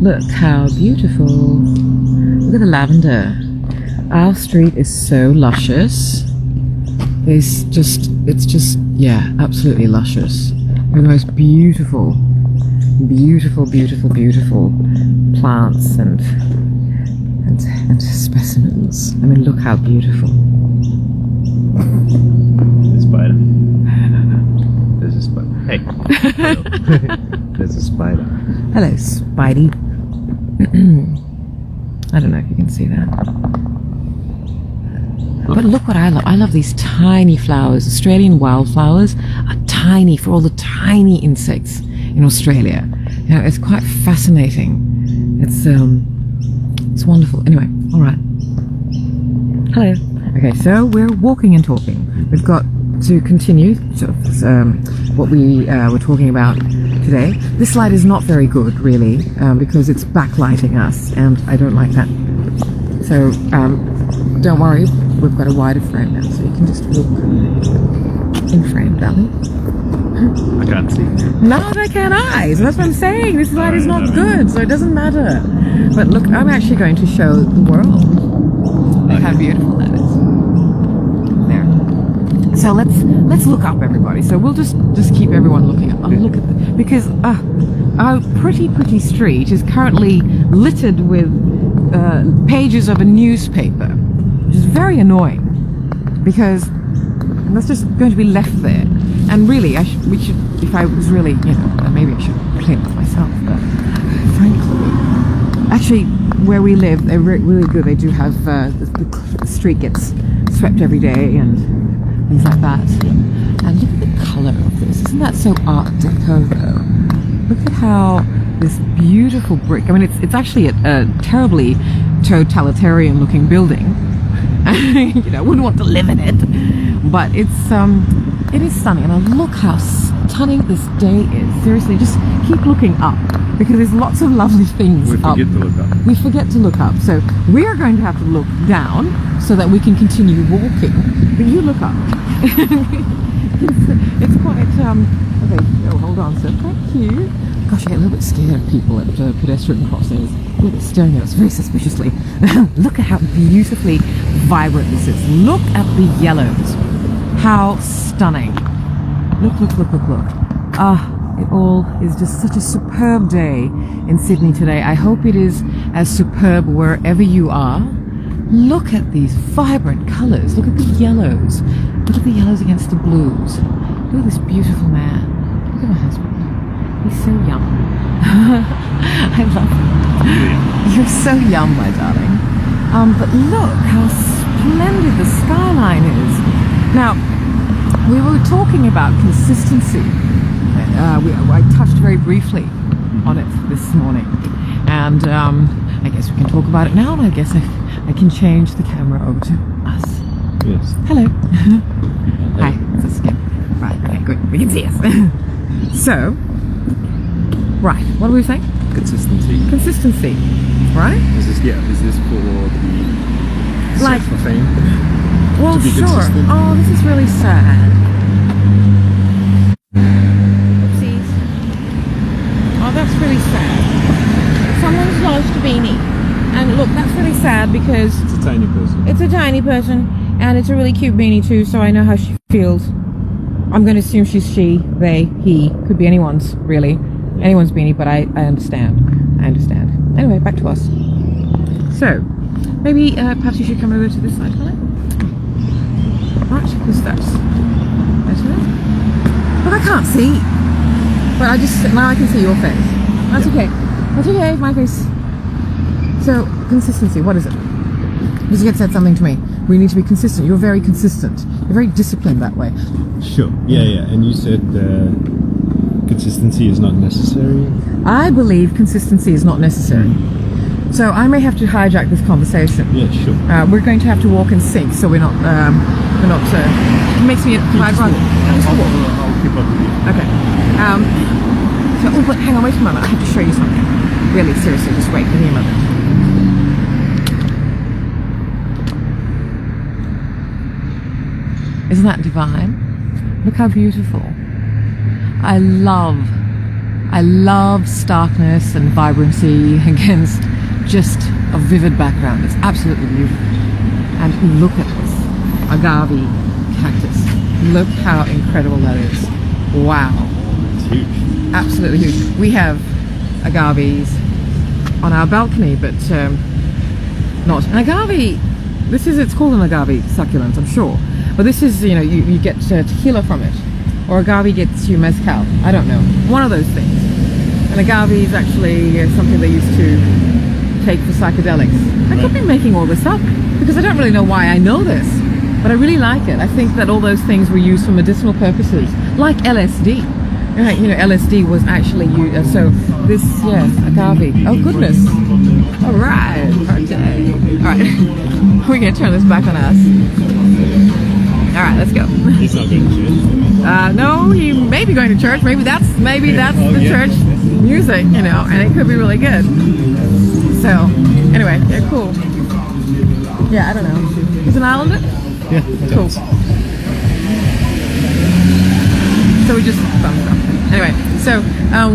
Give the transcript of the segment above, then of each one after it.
Look how beautiful. Look at the lavender. Our street is so luscious. It's just, yeah, absolutely luscious. The most beautiful plants and specimens. I mean, look how beautiful. There's a spider. There's a spider. Hey. There's a spider. Hello, Spidey. I don't know if you can see that. But look what I love. I love these tiny flowers. Australian wildflowers are tiny for all the tiny insects in Australia. You know, it's quite fascinating. It's wonderful. Anyway, all right. Hello. Okay, so we're walking and talking. We've got to continue what we were talking about today. This light is not very good, really, because it's backlighting us, and I don't like that. So don't worry, we've got a wider frame now, so you can just walk in frame, darling. I can't see. Neither can I. So that's what I'm saying. This light is not good, so it doesn't matter. But look, I'm actually going to show the world. Look how beautiful that is. There. So let's look up, everybody. So we'll just keep everyone looking up. I'll look at because our pretty street is currently littered with pages of a newspaper, which is very annoying because that's just going to be left there. And really, we should, if I was really, you know, maybe I should clean it myself, but frankly, actually, where we live, they're really good. They do have, the street gets swept every day and things like that. And look at the colour of this. Isn't that so Art Deco, though? Look at how this beautiful brick, I mean, it's actually a terribly totalitarian-looking building. You know, I wouldn't want to live in it, but it is stunning. And look how stunning this day is. Seriously, just keep looking up because there's lots of lovely things up. We forget to look up. We forget to look up. So we are going to have to look down so that we can continue walking. But you look up. it's quite, okay, oh, hold on, sir. Thank you. Gosh, I get a little bit scared of people at pedestrian crossings. A little bit staring at us very suspiciously. Look at how beautifully vibrant this is. Look at the yellows. How stunning. Look. It all is just such a superb day in Sydney today. I hope it is as superb wherever you are. Look at these vibrant colours. Look at the yellows. Look at the yellows against the blues. Look at this beautiful man. Look at my husband. He's so young. I love him. You're so young, my darling. But look how splendid the skyline is. Now, we were talking about consistency. I touched very briefly on it this morning. And I guess we can talk about it now. And I guess I can change the camera over to us. Yes. Hello. Hi. Let's skip. Right. Okay, good. We can see us. So, right. What were we saying? Consistency. Right? Is this for the like for fame? Well, to be sure. consistent? Oh, this is really sad. Oopsies. Oh, that's really sad. Someone's lost a beanie. And look, that's really sad because It's a tiny person. it's a tiny person and it's a really cute beanie too, so I know how she feels. I'm going to assume she's she, they, he. Could be anyone's, really. Anyone's beanie, but I understand. Anyway, back to us. So, maybe perhaps you should come over to this side, right? Right, the steps. Better. But I can't see. But now I can see your face. That's okay. That's okay, my face. So, consistency, what is it? Because you had said something to me. We need to be consistent. You're very consistent. You're very disciplined that way. Sure. Yeah. And you said consistency is not necessary. I believe consistency is not necessary. So I may have to hijack this conversation. Yeah, sure. We're going to have to walk in sync, so we're not. It makes me. I'd rather. I'll keep up with you. Okay. But hang on, wait a moment. I have to show you something. Really, seriously, just wait. Give me a moment. Isn't that divine? Look how beautiful. I love I love starkness and vibrancy against just a vivid background. It's absolutely beautiful. And look at this agave cactus. Look how incredible that is. Wow. It's huge. Absolutely huge. We have agaves on our balcony, but not an agave. It's called an agave succulent, I'm sure. But this is, you get tequila from it. Or agave gets you mezcal. I don't know. One of those things. And agave is actually something they used to take for psychedelics. I could be making all this up because I don't really know why I know this, but I really like it. I think that all those things were used for medicinal purposes, like LSD. Right, LSD was actually used. So this, agave. Oh goodness! All right, okay. All right, we're gonna turn this back on us. All right, let's go. He's not going to church. No, he may be going to church. Maybe that's the church music, and it could be really good. So, anyway, they're cool. Yeah, I don't know. Is an islander? Yeah. Cool. So we just thumbs up. Anyway, so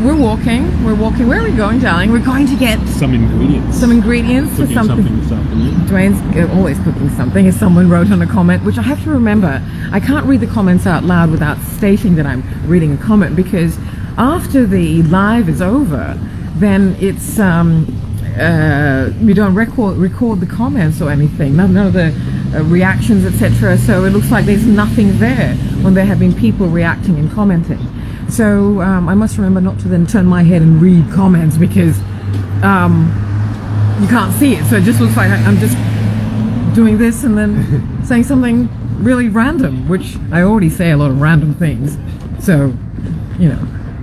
we're walking. Where are we going, darling? We're going to get some ingredients. For something this afternoon. Dwayne's always cooking something, as someone wrote on a comment, which I have to remember. I can't read the comments out loud without stating that I'm reading a comment, because after the live is over, then it's we don't record the comments or anything, none of the reactions, etc. So it looks like there's nothing there when there have been people reacting and commenting. So I must remember not to then turn my head and read comments, because you can't see it. So it just looks like I'm just doing this and then saying something really random, which I already say a lot of random things. So,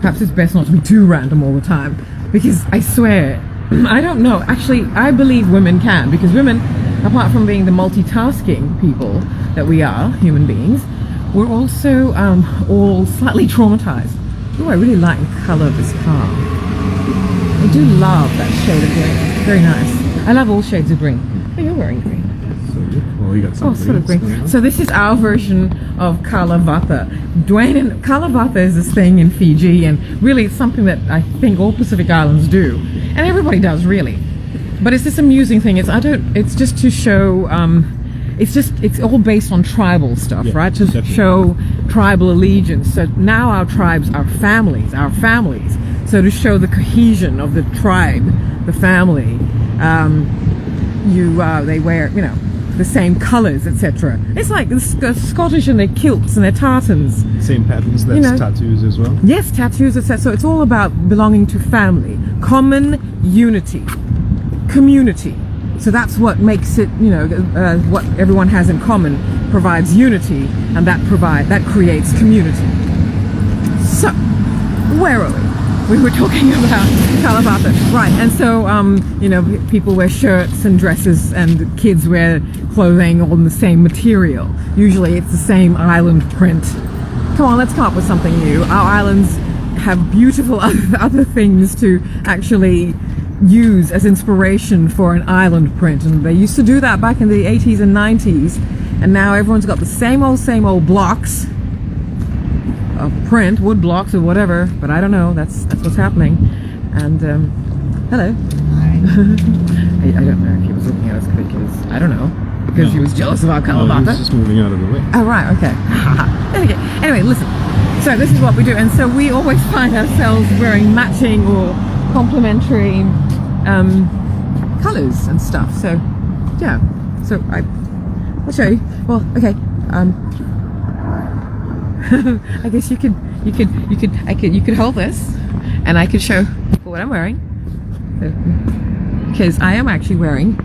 perhaps it's best not to be too random all the time, because I swear, I don't know. Actually, I believe women can, because women, apart from being the multitasking people that we are, human beings, we're also all slightly traumatized. Oh, I really like the color of this car. I do love that shade of green. Very nice. I love all shades of green. Oh, you're wearing green. Well, you got some sort of green. So this is our version of Kalavata. Dwayne, and Kalavata is this thing in Fiji, and really it's something that I think all Pacific Islands do, and everybody does really. But it's this amusing thing. It's just to show. It's all based on tribal stuff, right? To definitely. Show tribal allegiance. So now our tribes are families. So to show the cohesion of the tribe, the family, they wear, the same colors, etc. It's like the Scottish and their kilts and their tartans. Same patterns, that's tattoos as well. Yes, tattoos, etc. So it's all about belonging to family, common unity, community. So that's what makes it, what everyone has in common provides unity, and that creates community. So, where are we? We were talking about Kalavata, right? And so, people wear shirts and dresses, and kids wear clothing all in the same material. Usually, it's the same island print. Come on, let's come up with something new. Our islands have beautiful other things to actually use as inspiration for an island print, and they used to do that back in the 80s and 90s, and now everyone's got the same old blocks of print, wood blocks or whatever, but I don't know, that's what's happening. And hello. Hi. I don't know if he was looking at us because I don't know, because he was jealous of our Kalavata. He was just moving out of the way. Oh right, okay. Okay. Anyway, listen, so this is what we do, and so we always find ourselves wearing matching or complementary colors and stuff. So yeah, so I'll show you. Well, okay. I guess you could hold this, and I could show people what I'm wearing, because I am actually wearing.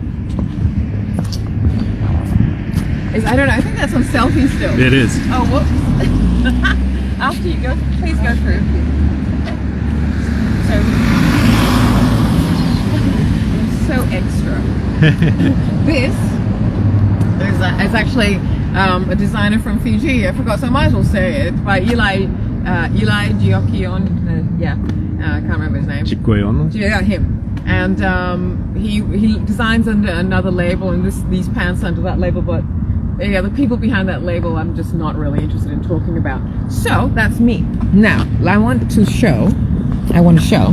I don't know. I think that's on selfie still. It is. Oh, whoops. After you go, please go through. So extra. This is actually a designer from Fiji. I forgot, so I might as well say it. By Eli Giochion. I can't remember his name. Chikweono? Yeah, him. And he designs under another label, and these pants under that label. But yeah, the people behind that label, I'm just not really interested in talking about. So that's me. Now I want to show I want to show.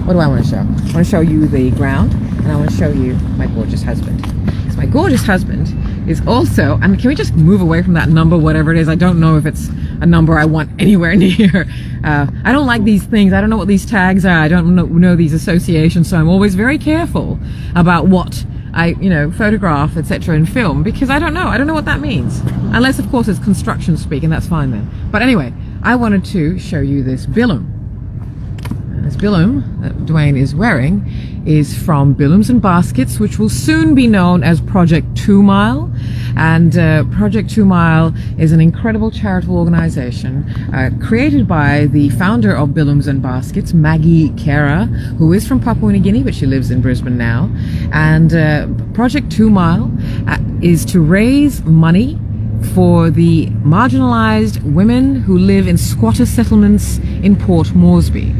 What do I want to show? I want to show you the ground, and I want to show you my gorgeous husband. Because my gorgeous husband is also, and can we just move away from that number, whatever it is? I don't know if it's a number I want anywhere near. I don't like these things. I don't know what these tags are. I don't know these associations, so I'm always very careful about what I, photograph, etc. and film, because I don't know what that means. Unless, of course, it's construction speak, and that's fine then. But anyway, I wanted to show you this Bilum. This Bilum that Dwayne is wearing is from Bilums Baskets, which will soon be known as Project 2 Mile. And Project 2 Mile is an incredible charitable organization created by the founder of Bilums Baskets, Maggie Kara, who is from Papua New Guinea, but she lives in Brisbane now. And Project 2 Mile is to raise money for the marginalized women who live in squatter settlements in Port Moresby.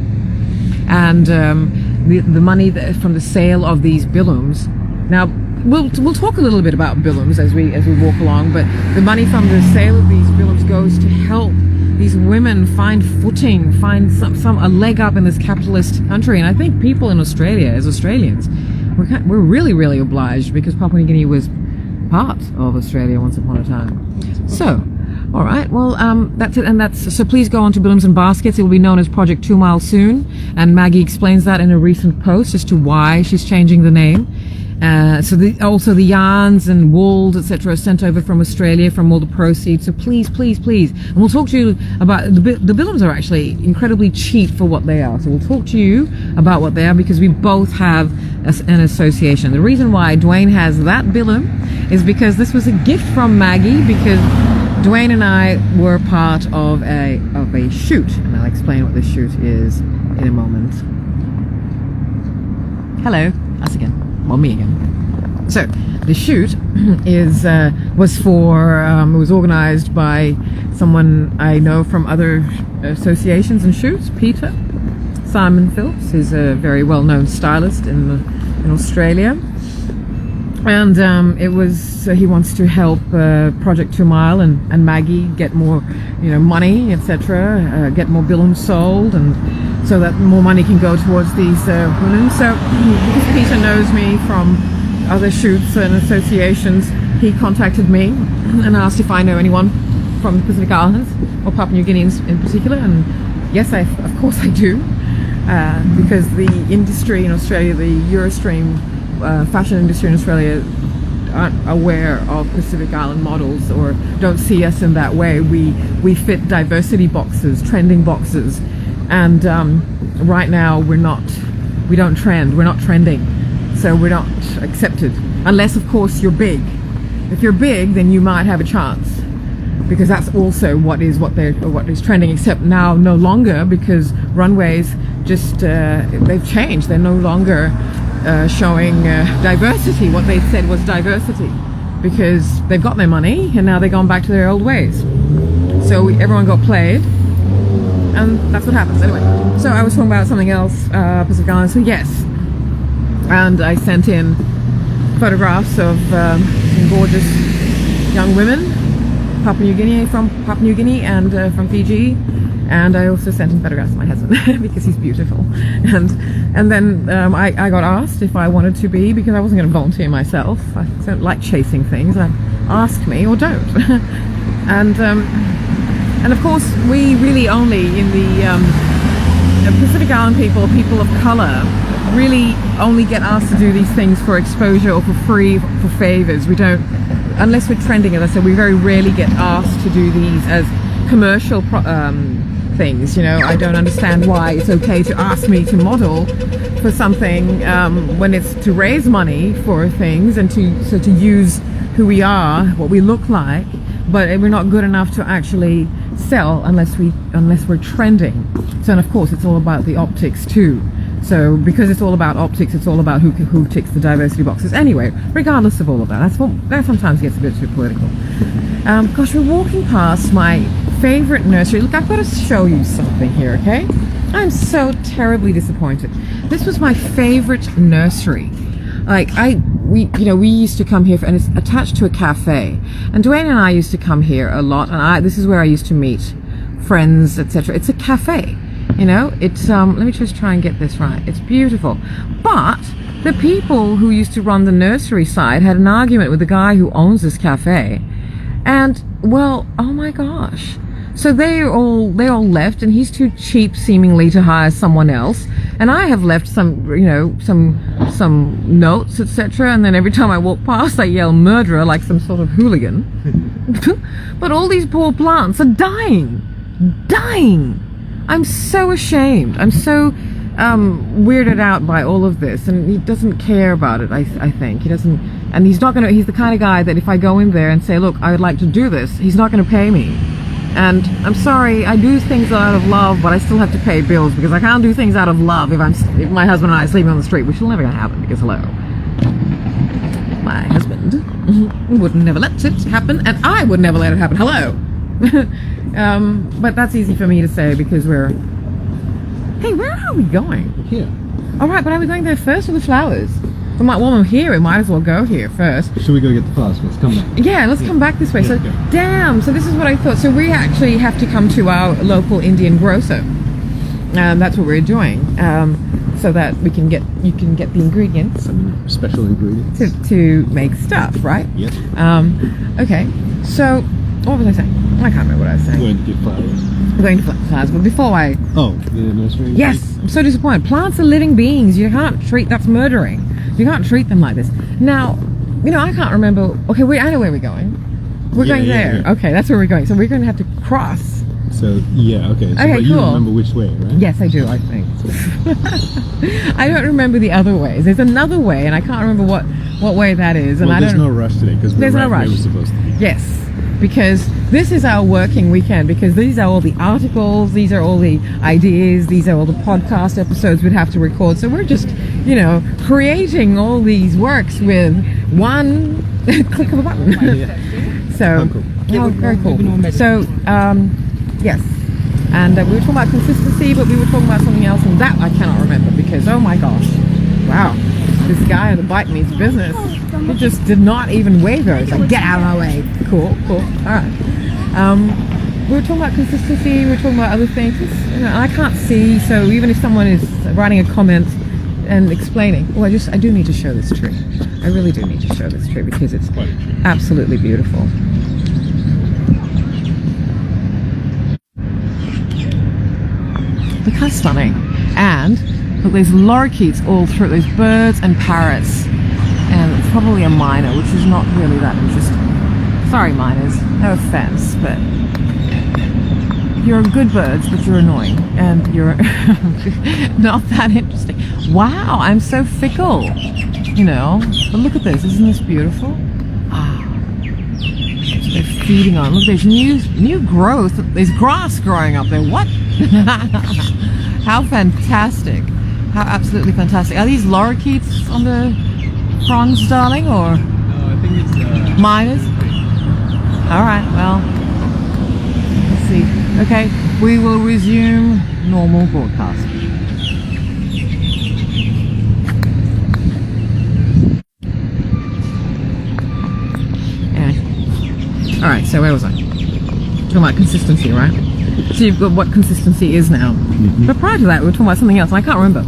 And the money from the sale of these Bilums. Now, we'll talk a little bit about Bilums as we walk along, but the money from the sale of these Bilums goes to help these women find footing, find a leg up in this capitalist country. And I think people in Australia, as Australians, we're really, really obliged, because Papua New Guinea was part of Australia once upon a time. So, all right, well, that's it, so please go on to Bilums Baskets. It will be known as Project 2 Mile soon, and Maggie explains that in a recent post as to why she's changing the name. Also the yarns and wools, etc., are sent over from Australia from all the proceeds. So please, and we'll talk to you about the Bilums are actually incredibly cheap for what they are. So we'll talk to you about what they are, because we both have an association. The reason why Dwayne has that Bilum is because this was a gift from Maggie, because Dwayne and I were part of a shoot, and I'll explain what this shoot is in a moment. Hello, us again. Well, me again. So the shoot was organized by someone I know from other associations and shoots, Peter Simon Phillips. Is a very well-known stylist in Australia. And he wants to help Project 2 Mile and Maggie get more, money, etc. Get more Bilums sold, and so that more money can go towards these women. So because Peter knows me from other shoots and associations, he contacted me and asked if I know anyone from the Pacific Islands, or Papua New Guinea in particular. And yes, of course I do, because the industry in Australia, the Eurostream fashion industry in Australia, aren't aware of Pacific Island models, or don't see us in that way. We fit diversity boxes, trending boxes, and right now we don't trend. We're not trending, so we're not accepted unless, of course, you're big. If you're big, then you might have a chance, because that's also what is trending. Except now, no longer, because runways just they've changed. They're no longer showing diversity. What they said was diversity, because they've got their money and now they've gone back to their old ways. So everyone got played, and that's what happens. Anyway, so I was talking about something else, Pacific Islands. So yes, and I sent in photographs of some gorgeous young women, from Papua New Guinea and from Fiji. And I also sent in photographs of my husband because he's beautiful. And then I got asked if I wanted to be, because I wasn't going to volunteer myself. I don't like chasing things. Ask me or don't. And of course, we really only in the Pacific Island people of color, really only get asked to do these things for exposure or for free, for favors. We don't, unless we're trending, as I said, we very rarely get asked to do these as commercial things. I don't understand why it's okay to ask me to model for something when it's to raise money for things and to use who we are, what we look like, but we're not good enough to actually sell unless we're trending. So, and of course, it's all about the optics too. So because it's all about optics, it's all about who ticks the diversity boxes. Anyway, regardless of all of that, that sometimes gets a bit too political. Gosh, we're walking past my favorite nursery. Look, I've got to show you something here, okay? I'm so terribly disappointed. This was my favorite nursery. We used to come here and it's attached to a cafe. And Dwayne and I used to come here a lot, and this is where I used to meet friends, etc. It's a cafe. You know, it's let me just try and get this right. It's beautiful. But the people who used to run the nursery side had an argument with the guy who owns this cafe. And, well, oh my gosh. So they all left, and he's too cheap seemingly to hire someone else. And I have left some, you know, some notes, etc. And then every time I walk past, I yell murderer like some sort of hooligan. But all these poor plants are dying. I'm so ashamed. I'm so weirded out by all of this, and he doesn't care about it. I think he doesn't, and he's not gonna. He's the kind of guy that if I go in there and say, look, I would like to do this, he's not going to pay me. And I'm sorry, I do things out of love, but I still have to pay bills, because I can't do things out of love if my husband and I are sleeping on the street, which will never gonna happen, because hello, my husband would never let it happen, and I would never let it happen. Hello. But that's easy for me to say because hey, where are we going? Here. All right, but are we going there first or the flowers? While I'm here, we might as well go here first. Should we go get the flowers? Let's come back. Yeah, let's come back this way. So, go. damn. So this is what I thought. So we actually have to come to our local Indian grocer. That's what we're doing. So that you can get the ingredients. Some special ingredients to make stuff, right? Yes. Okay. So what was I saying? I can't remember what I was saying. Going to get flowers. We're going to flowers, but before I... Oh, the nursery? Yes, I'm so disappointed. Plants are living beings. You can't treat... That's murdering. You can't treat them like this. Now, you know, I can't remember... Okay, I know where we're going. We're going there. Yeah. Okay, that's where we're going. So we're going to have to cross. So, yeah, okay. So, okay, but cool. You remember which way, right? Yes, I do, I think. I don't remember the other ways. There's another way, and I can't remember what way that is. And well, there's no rush today, because we're right where we're supposed to be. Yes. Because this is our working weekend, because these are all the articles, these are all the ideas, these are all the podcast episodes we'd have to record. So we're just, you know, creating all these works with one click of a button. So, very cool. So, yes. And we were talking about consistency, but we were talking about something else, and that I cannot remember because, oh my gosh, wow. This guy on the bike means business. He just did not even waver. He's like, get out of my way. Cool. All right. We were talking about consistency. We were talking about other things. You know, I can't see, so even if someone is writing a comment and explaining, well, I do need to show this tree. I really do need to show this tree because it's absolutely beautiful. Look how stunning. And look, there's lorikeets all through. There's birds and parrots, and it's probably a myna, which is not really that interesting. Sorry, miners, no offense, but you're good birds, but you're annoying, and you're not that interesting. Wow, I'm so fickle, you know. But look at this, isn't this beautiful? Ah, they're feeding on. Look, there's new growth. There's grass growing up there. What? How fantastic! How absolutely fantastic. Are these lorikeets on the fronds, darling, or? No, I think it's miners. All right. Well, let's see. Okay, we will resume normal broadcast. Anyway. All right. So where was I? Talking about consistency, right? So you've got what consistency is now. Mm-hmm. But prior to that, we were talking about something else, and I can't remember.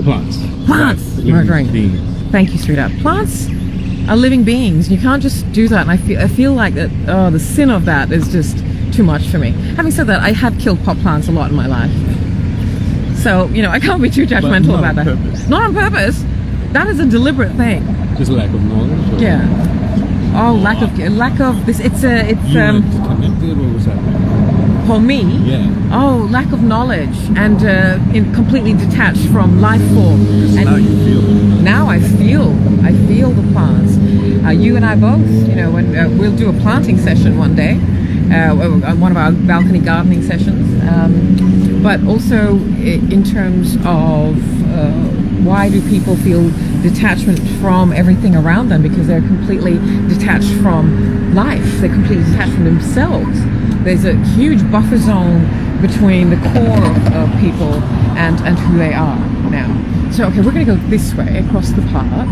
Plants. Plants. Right. Thank you, sweetheart. Plants are living beings. You can't just do that. And I feel like that. Oh, the sin of that is just too much for me. Having said that, I have killed pot plants a lot in my life. So you know, I can't be too judgmental about that. Purpose. Not on purpose. That is a deliberate thing. Just lack of knowledge. Or? Yeah. Oh, lack of this. It's connected. What was that? For me, yeah. Oh, lack of knowledge and completely detached from life form. And now you feel it. Now I feel the plants. You and I both, you know, when we'll do a planting session one day, one of our balcony gardening sessions. But also in terms of why do people feel detachment from everything around them? Because they're completely detached from life. They're completely detached from themselves. There's a huge buffer zone between the core of people and who they are now. So, okay, we're going to go this way across the park,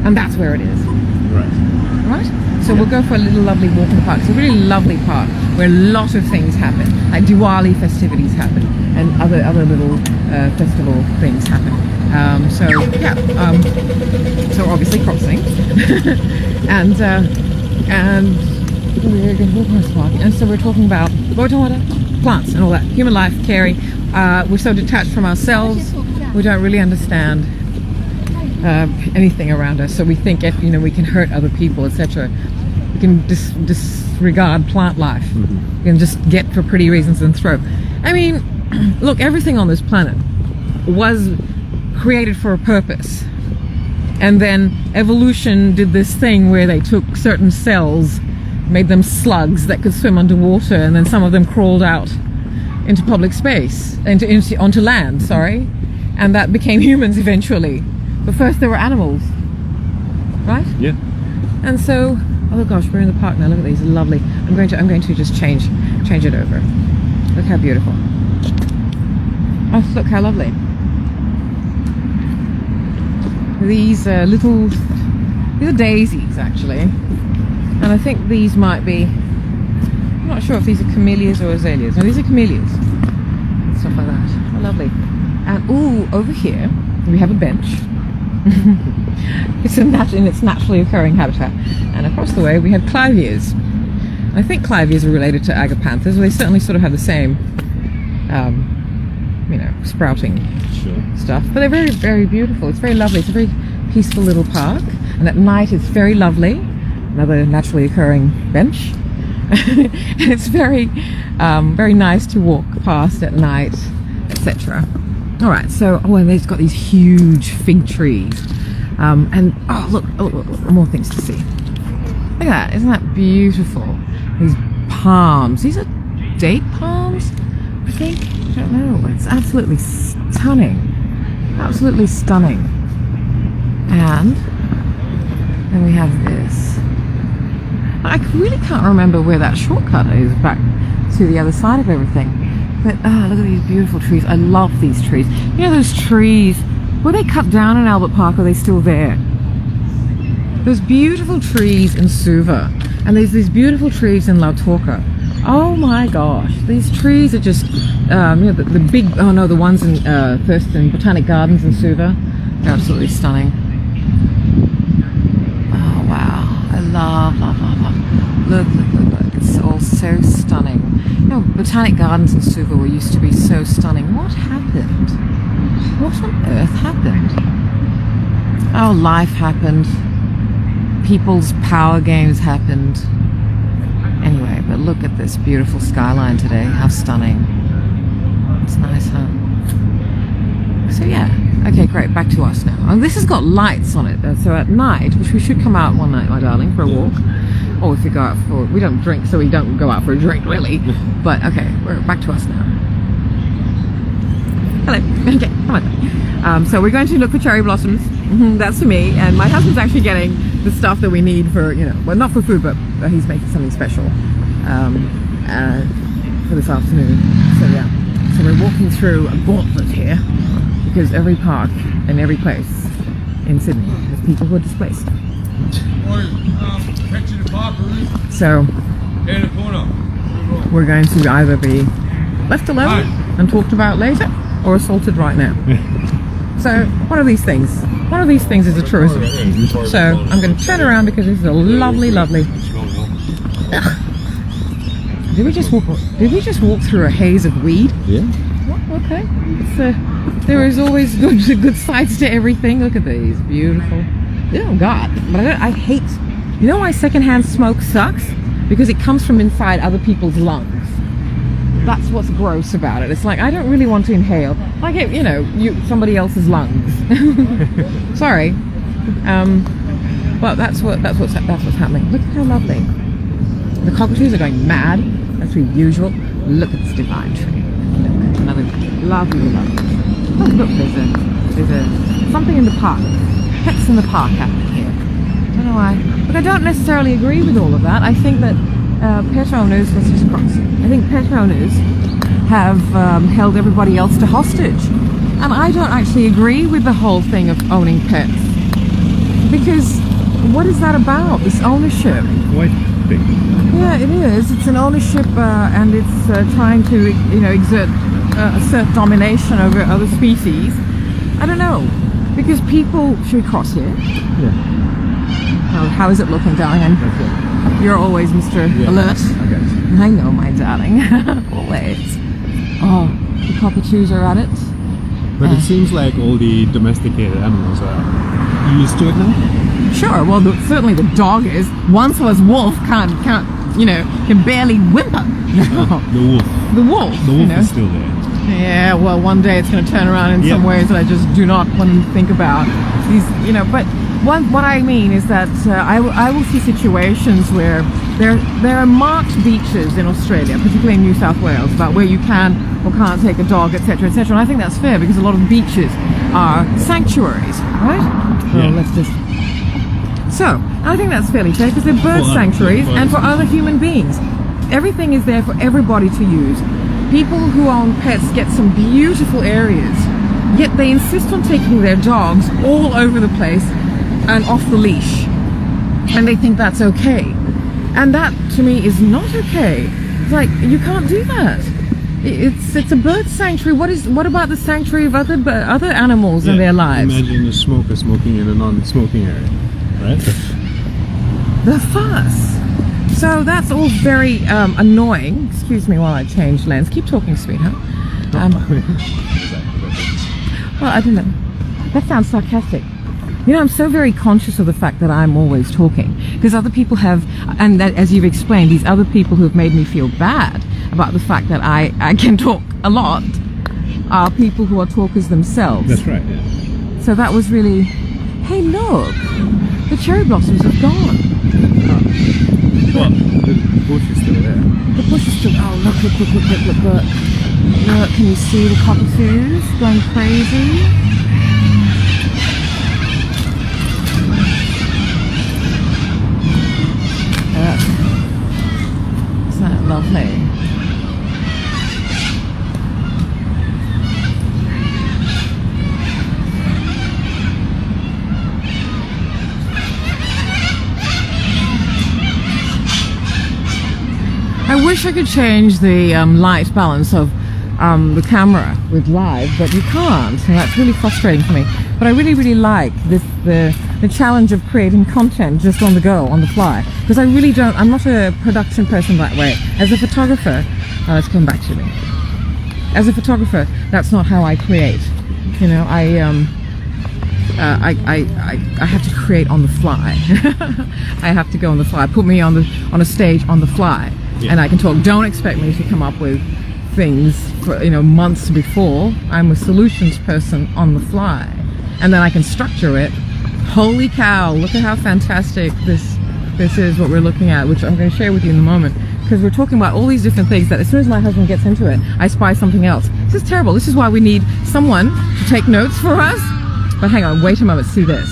and that's where it is. Right. right? So we'll go for a little lovely walking park. It's a really lovely park where a lot of things happen, like Diwali festivities happen, and other little festival things happen. So obviously crossing, and we're going to walk around this park. And so we're talking about plants and all that, human life, caring. We're so detached from ourselves, we don't really understand anything around us. So we think we can hurt other people, etc. We can disregard plant life. We can just get for pretty reasons and throw. I mean, look, everything on this planet was created for a purpose, and then evolution did this thing where they took certain cells, made them slugs that could swim underwater, and then some of them crawled out into public space, onto land, sorry, and that became humans eventually. But first there were animals, right? Yeah. And so, oh gosh, we're in the park now. Look at these, lovely. I'm going to just change it over. Look how beautiful. Oh, look how lovely. These are daisies actually, and I think these might be. I'm not sure if these are camellias or azaleas. No, these are camellias. Stuff like that. Oh, lovely. And over here we have a bench. It's in its naturally occurring habitat, and across the way we have clivias. I think clivias are related to agapanthus. They certainly sort of have the same sprouting stuff, but they're very, very beautiful. It's very lovely. It's a very peaceful little park, and at night it's very lovely. Another naturally occurring bench. And it's very very nice to walk past at night, etc. All right, so and they've got these huge fig trees, and look, more things to see. Look at that, isn't that beautiful? These palms, these are date palms, I think. I don't know. It's absolutely stunning, absolutely stunning. And then we have this. I really can't remember where that shortcut is back to the other side of everything. But look at these beautiful trees. I love these trees. You know those trees, were they cut down in Albert Park, or are they still there? Those beautiful trees in Suva, and there's these beautiful trees in Lautoka. Oh my gosh, these trees are just, the big, the ones in Thurston Botanic Gardens in Suva, they're absolutely stunning. Oh wow, I love. Look, it's all so stunning. Botanic Gardens in Suva used to be so stunning. What happened? What on earth happened? Oh, life happened. People's power games happened. Anyway, but look at this beautiful skyline today. How stunning. It's nice, huh? So yeah. Okay, great. Back to us now. And this has got lights on it. So at night, which we should come out one night, my darling, for a walk. Or if we go out we don't drink, so we don't go out for a drink, really. But okay, we're back to us now. Hello. Okay, come on. So we're going to look for cherry blossoms. That's for me. And my husband's actually getting the stuff that we need for, well, not for food, but he's making something special for this afternoon. So yeah. So we're walking through a gauntlet here, because every park and every place in Sydney has people who are displaced. So we're going to either be left alone and talked about later, or assaulted right now. So one of these things is a tourism. So I'm going to turn around because this is a lovely. Did we just walk through a haze of weed? Yeah. Okay. There is always good sides to everything. Look at these, beautiful. Oh God! But I hate. You know why secondhand smoke sucks? Because it comes from inside other people's lungs. That's what's gross about it. It's like, I don't really want to inhale, like, somebody else's lungs. Sorry. Well, that's what's happening. Look how lovely. The cockatoos are going mad, as per usual. Look at this divine tree. Look, another lovely. Oh, look, there's a something in the park. Pets in the park happening here. I don't know why. But I don't necessarily agree with all of that. I think that pet owners, let's just cross. I think pet owners have held everybody else to hostage. And I don't actually agree with the whole thing of owning pets. Because what is that about? This ownership? Quite big. Yeah, it is. It's an ownership, and it's trying to, exert assert domination over other species. I don't know, because people. Should we cross here? Yeah. How is it looking, darling? Okay. You're always Mr. Yeah. Alert. Okay. I know, my darling. Always. Oh, the cockatoos are at it. But it seems like all the domesticated animals are used to it now. Sure. Well, certainly the dog is. Once was wolf, can barely whimper. The wolf. The wolf. The wolf is still there. Yeah. Well, one day it's going to turn around in some ways that I just do not want to think about. These, but what I mean is that I will see situations where there are marked beaches in Australia, particularly in New South Wales, about where you can or can't take a dog, etc., etc. And I think that's fair because a lot of beaches are sanctuaries, right? Yeah. Well, let's just. So I think that's fairly fair because they're bird sanctuaries and for other human beings. Everything is there for everybody to use. People who own pets get some beautiful areas, yet they insist on taking their dogs all over the place and off the leash, and they think that's okay. And that to me is not okay. It's like, you can't do that. It's a bird sanctuary. What about the sanctuary of other animals and their lives? Imagine a smoker smoking in a non-smoking area, right? The fuss. So that's all very annoying. Excuse me while I change lens. Keep talking, sweetheart. Well, I don't know. That sounds sarcastic. I'm so very conscious of the fact that I'm always talking because other people have, and that, as you've explained, these other people who have made me feel bad about the fact that I can talk a lot are people who are talkers themselves. That's right, yeah. So that was really, hey look, the cherry blossoms have gone. Well, the bush is still there. The bush is still, oh look. Look, can you see the cockatoos going crazy? Isn't that lovely? I wish I could change the light balance of the camera with live, but you can't, and that's really frustrating for me. But I really like the challenge of creating content just on the go, on the fly, because I really don't. I'm not a production person that way. As a photographer, let's come back to me. As a photographer, that's not how I create. I have to create on the fly. I have to go on the fly. Put me on a stage on the fly, and I can talk. Don't expect me to come up with things for months before. I'm a solutions person on the fly, and then I can structure it. Holy cow, look at how fantastic this is, what we're looking at, which I'm going to share with you in a moment, because we're talking about all these different things that as soon as my husband gets into it, I spy something else. This is terrible. This is why we need someone to take notes for us. But hang on, wait a moment, see this.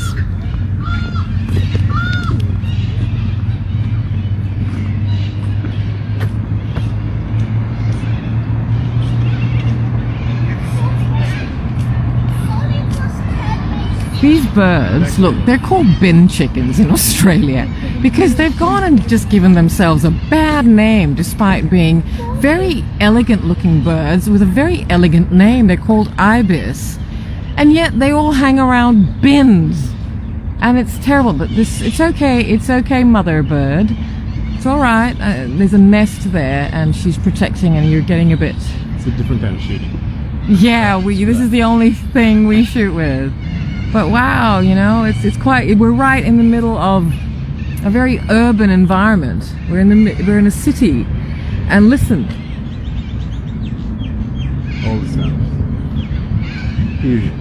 These birds, look, they're called bin chickens in Australia because they've gone and just given themselves a bad name despite being very elegant looking birds with a very elegant name. They're called ibis, and yet they all hang around bins, and it's terrible. But it's okay, mother bird. It's all right. There's a nest there, and she's protecting, and you're getting a bit. It's a different kind of shooting. Yeah, this is the only thing we shoot with. But wow, it's quite. We're right in the middle of a very urban environment. We're in a city, and listen. All the sounds. Fusion.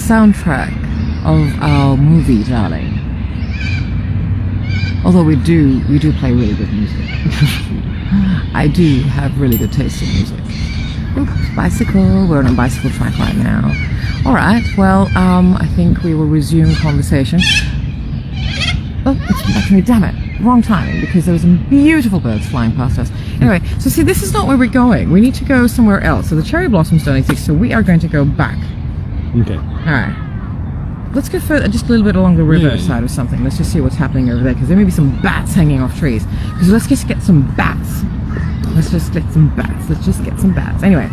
Soundtrack of our movie, darling. Although we do play really good music. I do have really good taste in music. Oops, bicycle. We're on a bicycle track right now. All right. Well, I think we will resume conversation. Oh, it's actually, damn it, wrong timing, because there were some beautiful birds flying past us. Anyway, so see, this is not where we're going. We need to go somewhere else. So the cherry blossoms don't exist, so we are going to go back. Okay. Alright. Let's go further, just a little bit along the river side or something. Let's just see what's happening over there, because there may be some bats hanging off trees. Because let's just get some bats. Let's just get some bats. Let's just get some bats. Anyway.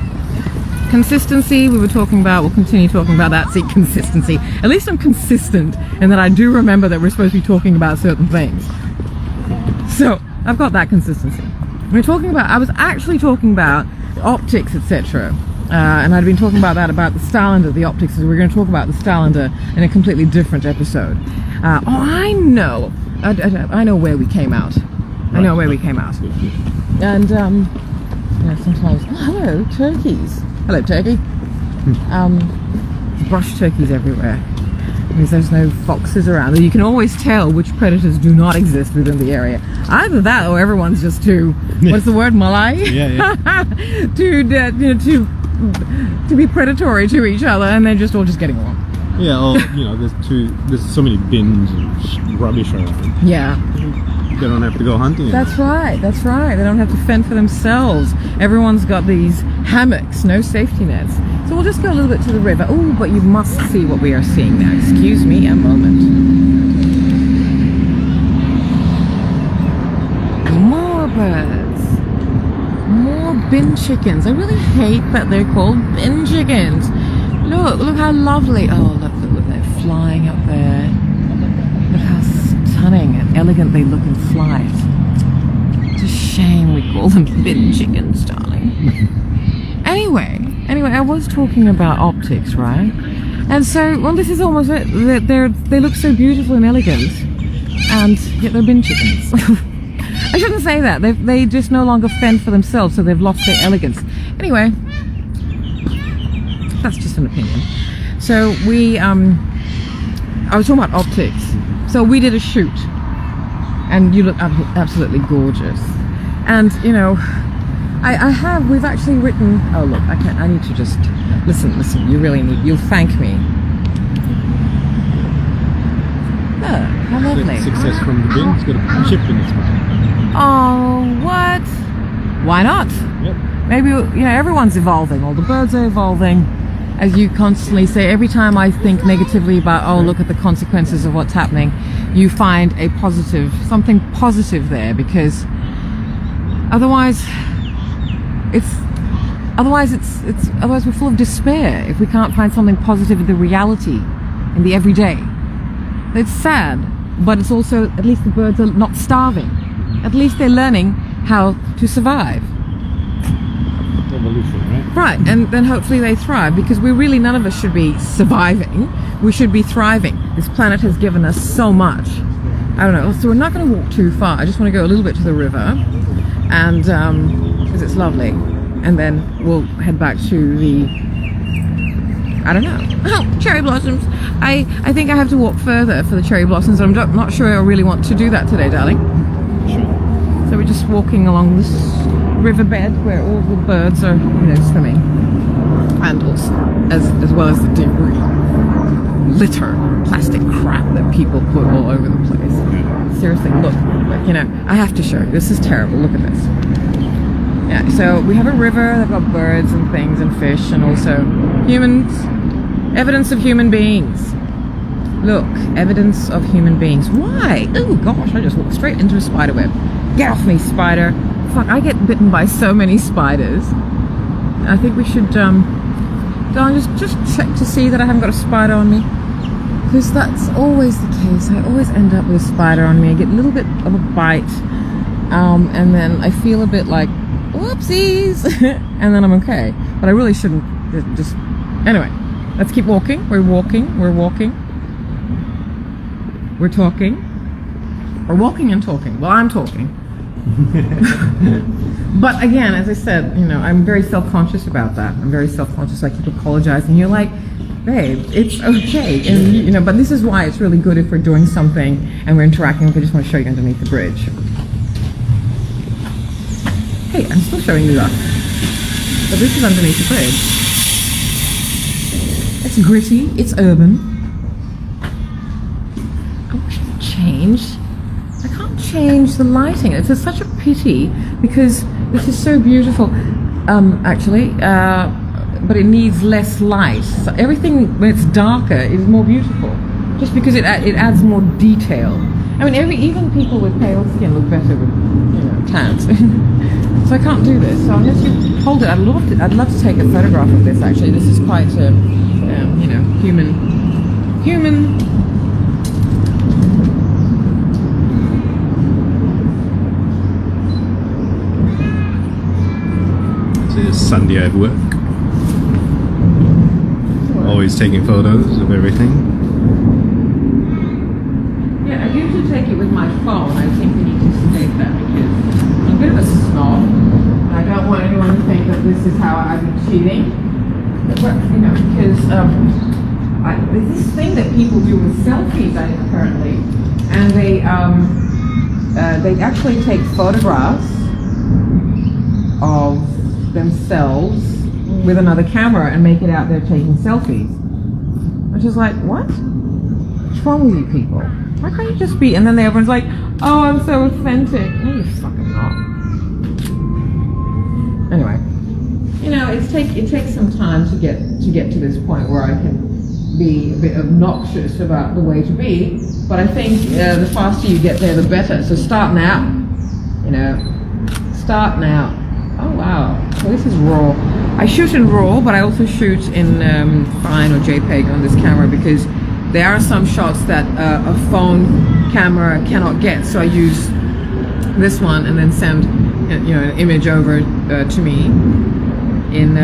Consistency, we were talking about, we'll continue talking about that. See, consistency. At least I'm consistent in that I do remember that we're supposed to be talking about certain things. So, I've got that consistency. We're talking about, I was actually talking about optics, etc. And I'd been talking about that, about the Stalander, the optics. So we're going to talk about the Stalander in a completely different episode. Oh, I know. I know where we came out. I know where we came out. And, you know, sometimes, oh, hello, turkeys. Hello, turkey. Brush turkeys everywhere. Because there's no foxes around. You can always tell which predators do not exist within the area. Either that or everyone's just too, what's the word, malai? Yeah. to be predatory to each other, and they're just all just getting along. Yeah, or, you know, there's so many bins and rubbish around. Yeah. They don't have to go hunting. That's right. They don't have to fend for themselves. Everyone's got these hammocks, no safety nets. So we'll just go a little bit to the river. Oh, but you must see what we are seeing now. Excuse me a moment. More birds. More bin chickens. I really hate that they're called bin chickens. Look how lovely. Oh, look, they're flying up there. Look how stunning and elegant they look in flight. It's a shame we call them bin chickens, darling. Anyway, I was talking about optics, right? And so, well, this is almost it. They look so beautiful and elegant, and yet they're bin chickens. I shouldn't say that. They just no longer fend for themselves, so they've lost their elegance. Anyway, that's just an opinion. So I was talking about optics. So we did a shoot, and you look absolutely gorgeous. And you know, we've actually written. Oh look, I need to just listen. You'll thank me. Oh, how lovely. Success from the bin. It's got a chip in its mouth. Oh, what? Why not? Yep. Maybe, you know, everyone's evolving. All the birds are evolving. As you constantly say, every time I think negatively about, oh, look at the consequences of what's happening, you find a positive, something positive there, because otherwise we're full of despair if we can't find something positive in the reality, in the everyday. It's sad, but it's also, at least the birds are not starving. At least they're learning how to survive. Evolution, right? Right, and then hopefully they thrive, because none of us should be surviving. We should be thriving. This planet has given us so much. I don't know, so we're not going to walk too far. I just want to go a little bit to the river, and because it's lovely, and then we'll head back to the, I don't know. Oh, cherry blossoms. I think I have to walk further for the cherry blossoms. I'm not sure I really want to do that today, darling. Sure. So we're just walking along this riverbed where all the birds are, you know, swimming, and also as well as the debris, litter, plastic crap that people put all over the place. Seriously, look, you know, I have to show you. This is terrible. Look at this. Yeah, so we have a river. They've got birds and things and fish, and also humans. Evidence of human beings. Look, evidence of human beings. Why? Oh gosh, I just walked straight into a spider web. Get off me, spider. Fuck, I get bitten by so many spiders. I think we should, darling, just check to see that I haven't got a spider on me. Because that's always the case. I always end up with a spider on me. I get a little bit of a bite, and then I feel a bit like, whoopsies, and then I'm okay. But I really shouldn't just, anyway, let's keep walking. We're walking. We're talking. We're walking and talking. Well, I'm talking. But again, as I said, you know, I'm very self-conscious about that. I'm very self-conscious. I keep apologizing. You're like, babe, it's okay. And you know, but this is why it's really good if we're doing something and we're interacting. I just want to show you underneath the bridge. Hey, I'm still showing you that. But this is underneath the bridge. It's gritty. It's urban. I wish it changed. change the lighting. It's such a pity because this is so beautiful, actually, but it needs less light. So everything when it's darker is more beautiful, just because it adds more detail. I mean, even people with pale skin look better with, tans. So I can't do this. So unless you hold it, I'd love to take a photograph of this. Actually, this is quite, human. So it's Sunday at work. Always taking photos of everything. Yeah, I usually take it with my phone. I think we need to state that because I'm a bit of a snob. And I don't want anyone to think that this is how I've been cheating. But, because there's this thing that people do with selfies apparently, and they actually take photographs of themselves with another camera and make it out there taking selfies. Which is like, what? What's wrong with you people? Why can't you just be? And then everyone's like, oh, I'm so authentic. No, you're fucking not. Anyway, it takes some time to get to this point where I can be a bit obnoxious about the way to be. But I think the faster you get there, the better. So start now. Start now. Oh wow! So this is RAW. I shoot in RAW, but I also shoot in Fine or JPEG on this camera because there are some shots that a phone camera cannot get. So I use this one and then send an image over to me in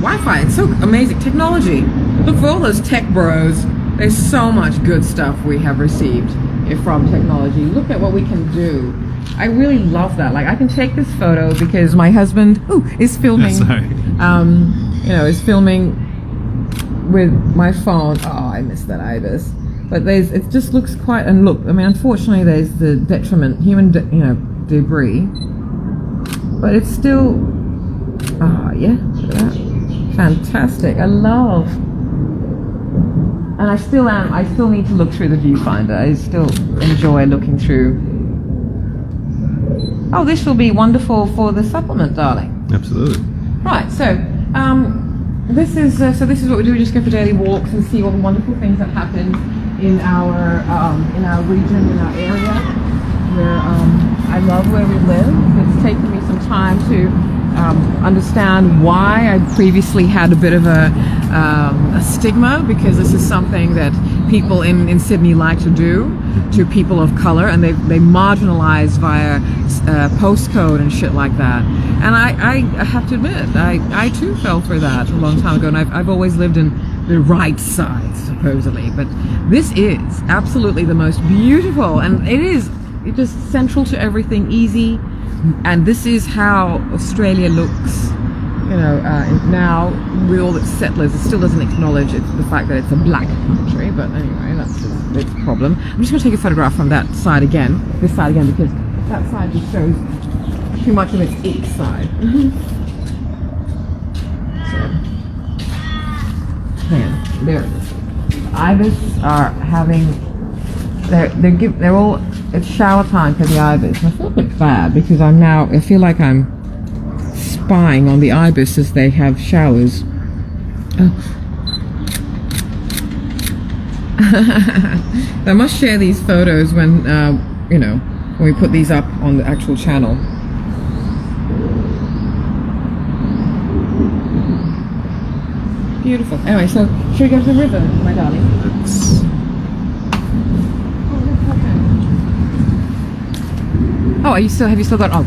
Wi-Fi. It's so amazing technology. Look, for all those tech bros, there's so much good stuff we have received from technology. Look at what we can do. I really love that. Like, I can take this photo because my husband is filming. Is filming with my phone. Oh, I missed that ibis. But it just looks quite. And look, I mean, unfortunately, there's the detriment, human, debris. But it's still. Yeah, look at that. Fantastic. I love. And I still need to look through the viewfinder. I still enjoy looking through. Oh, this will be wonderful for the supplement, darling. Absolutely. Right, so this is what we do. We just go for daily walks and see all the wonderful things that happen in our region, in our area. Where I love where we live. It's taken me some time to understand why I previously had a bit of a stigma, because this is something that people in Sydney like to do to people of color, and they marginalize via postcode and shit like that. And I have to admit, I too fell for that a long time ago, and I've always lived in the right side, supposedly. But this is absolutely the most beautiful, and it's just central to everything, easy. And this is how Australia looks, now with all its settlers. It still doesn't acknowledge the fact that it's a black country, but anyway, that's its problem. I'm just going to take a photograph from this side again, because that side just shows too much of its ick side. There it is. Ibis are having, they're all, it's shower time for the ibis. I feel a bit bad because I feel like I'm spying on the ibis as they have showers. Oh. I must share these photos when, when we put these up on the actual channel. Beautiful. Anyway, so should we go to the river, my darling? Oh, have you still got? Oh,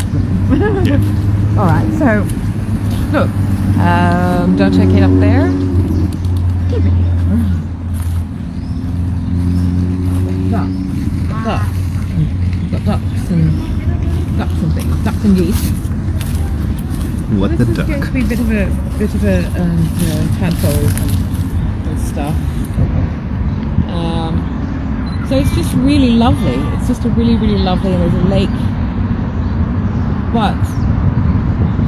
yeah. All right. So, look, don't take it up there. Keep it here. Ducks and things, ducks and geese. What this the is duck? going to be a bit of a tadpoles and stuff. So it's just really lovely. It's just a really, really lovely, and there's a lake. But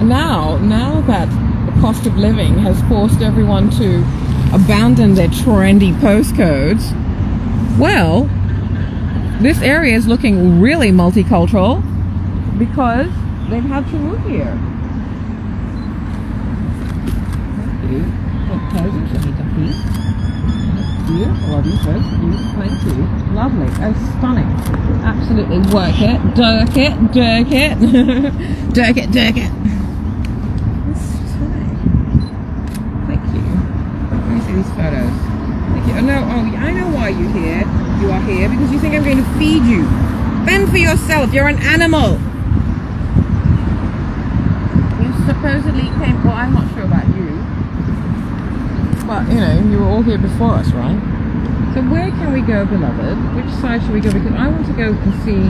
now that the cost of living has forced everyone to abandon their trendy postcodes, well, this area is looking really multicultural because they've had to move here. Thank you. Lovely. Oh, stunning. Absolutely. Work it. Dirk it. Dirk it. Dirk it. Dirk it. Stunning. Thank you. Let me see these photos. Thank you. Oh, no. Oh, I know why you're here. You are here because you think I'm going to feed you. Fend for yourself. You're an animal. You supposedly came... Well, I'm not sure about you. But, you know, you were all here before us, right? So where can we go, beloved? Which side should we go? Because I want to go and see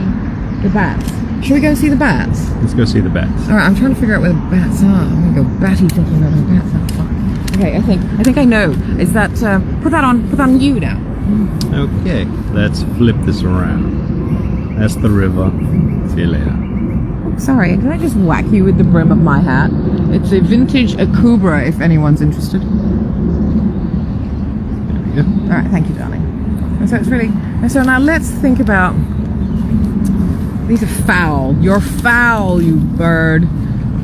the bats. Should we go see the bats? Let's go see the bats. Alright, I'm trying to figure out where the bats are. I'm going to go batty thinking about where the bats are. Okay, I think I know. Is that... put that on you now. Okay, let's flip this around. That's the river. See you later. Sorry, did I just whack you with the brim of my hat? It's a vintage Akubra, if anyone's interested. Yeah. All right, thank you, darling. And so it's really... And so now let's think about... These are fowl. You're foul, you bird.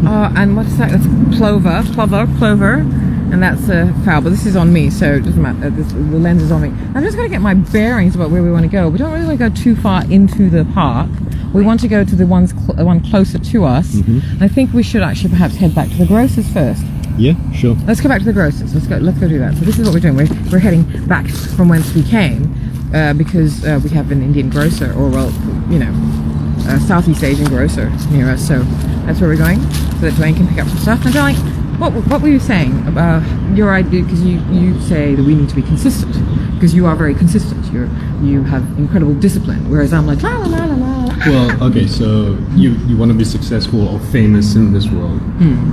And what's that? That's plover. And that's a fowl. But this is on me, so it doesn't matter. The lens is on me. I'm just going to get my bearings about where we want to go. We don't really want to go too far into the park. We want to go to the one closer to us. And I think we should actually perhaps head back to the grocers first. Yeah, sure. Let's go back to the grocers. Let's go do that. So this is what we're doing. We're heading back from whence we came because we have an Indian grocer, or well, you know, a Southeast Asian grocer near us. So that's where we're going, so that Dwayne can pick up some stuff. And darling, what were you saying about your idea? Because you say that we need to be consistent, because you are very consistent. You have incredible discipline, whereas I'm like la la la la la. Well, okay, so you want to be successful or famous in this world.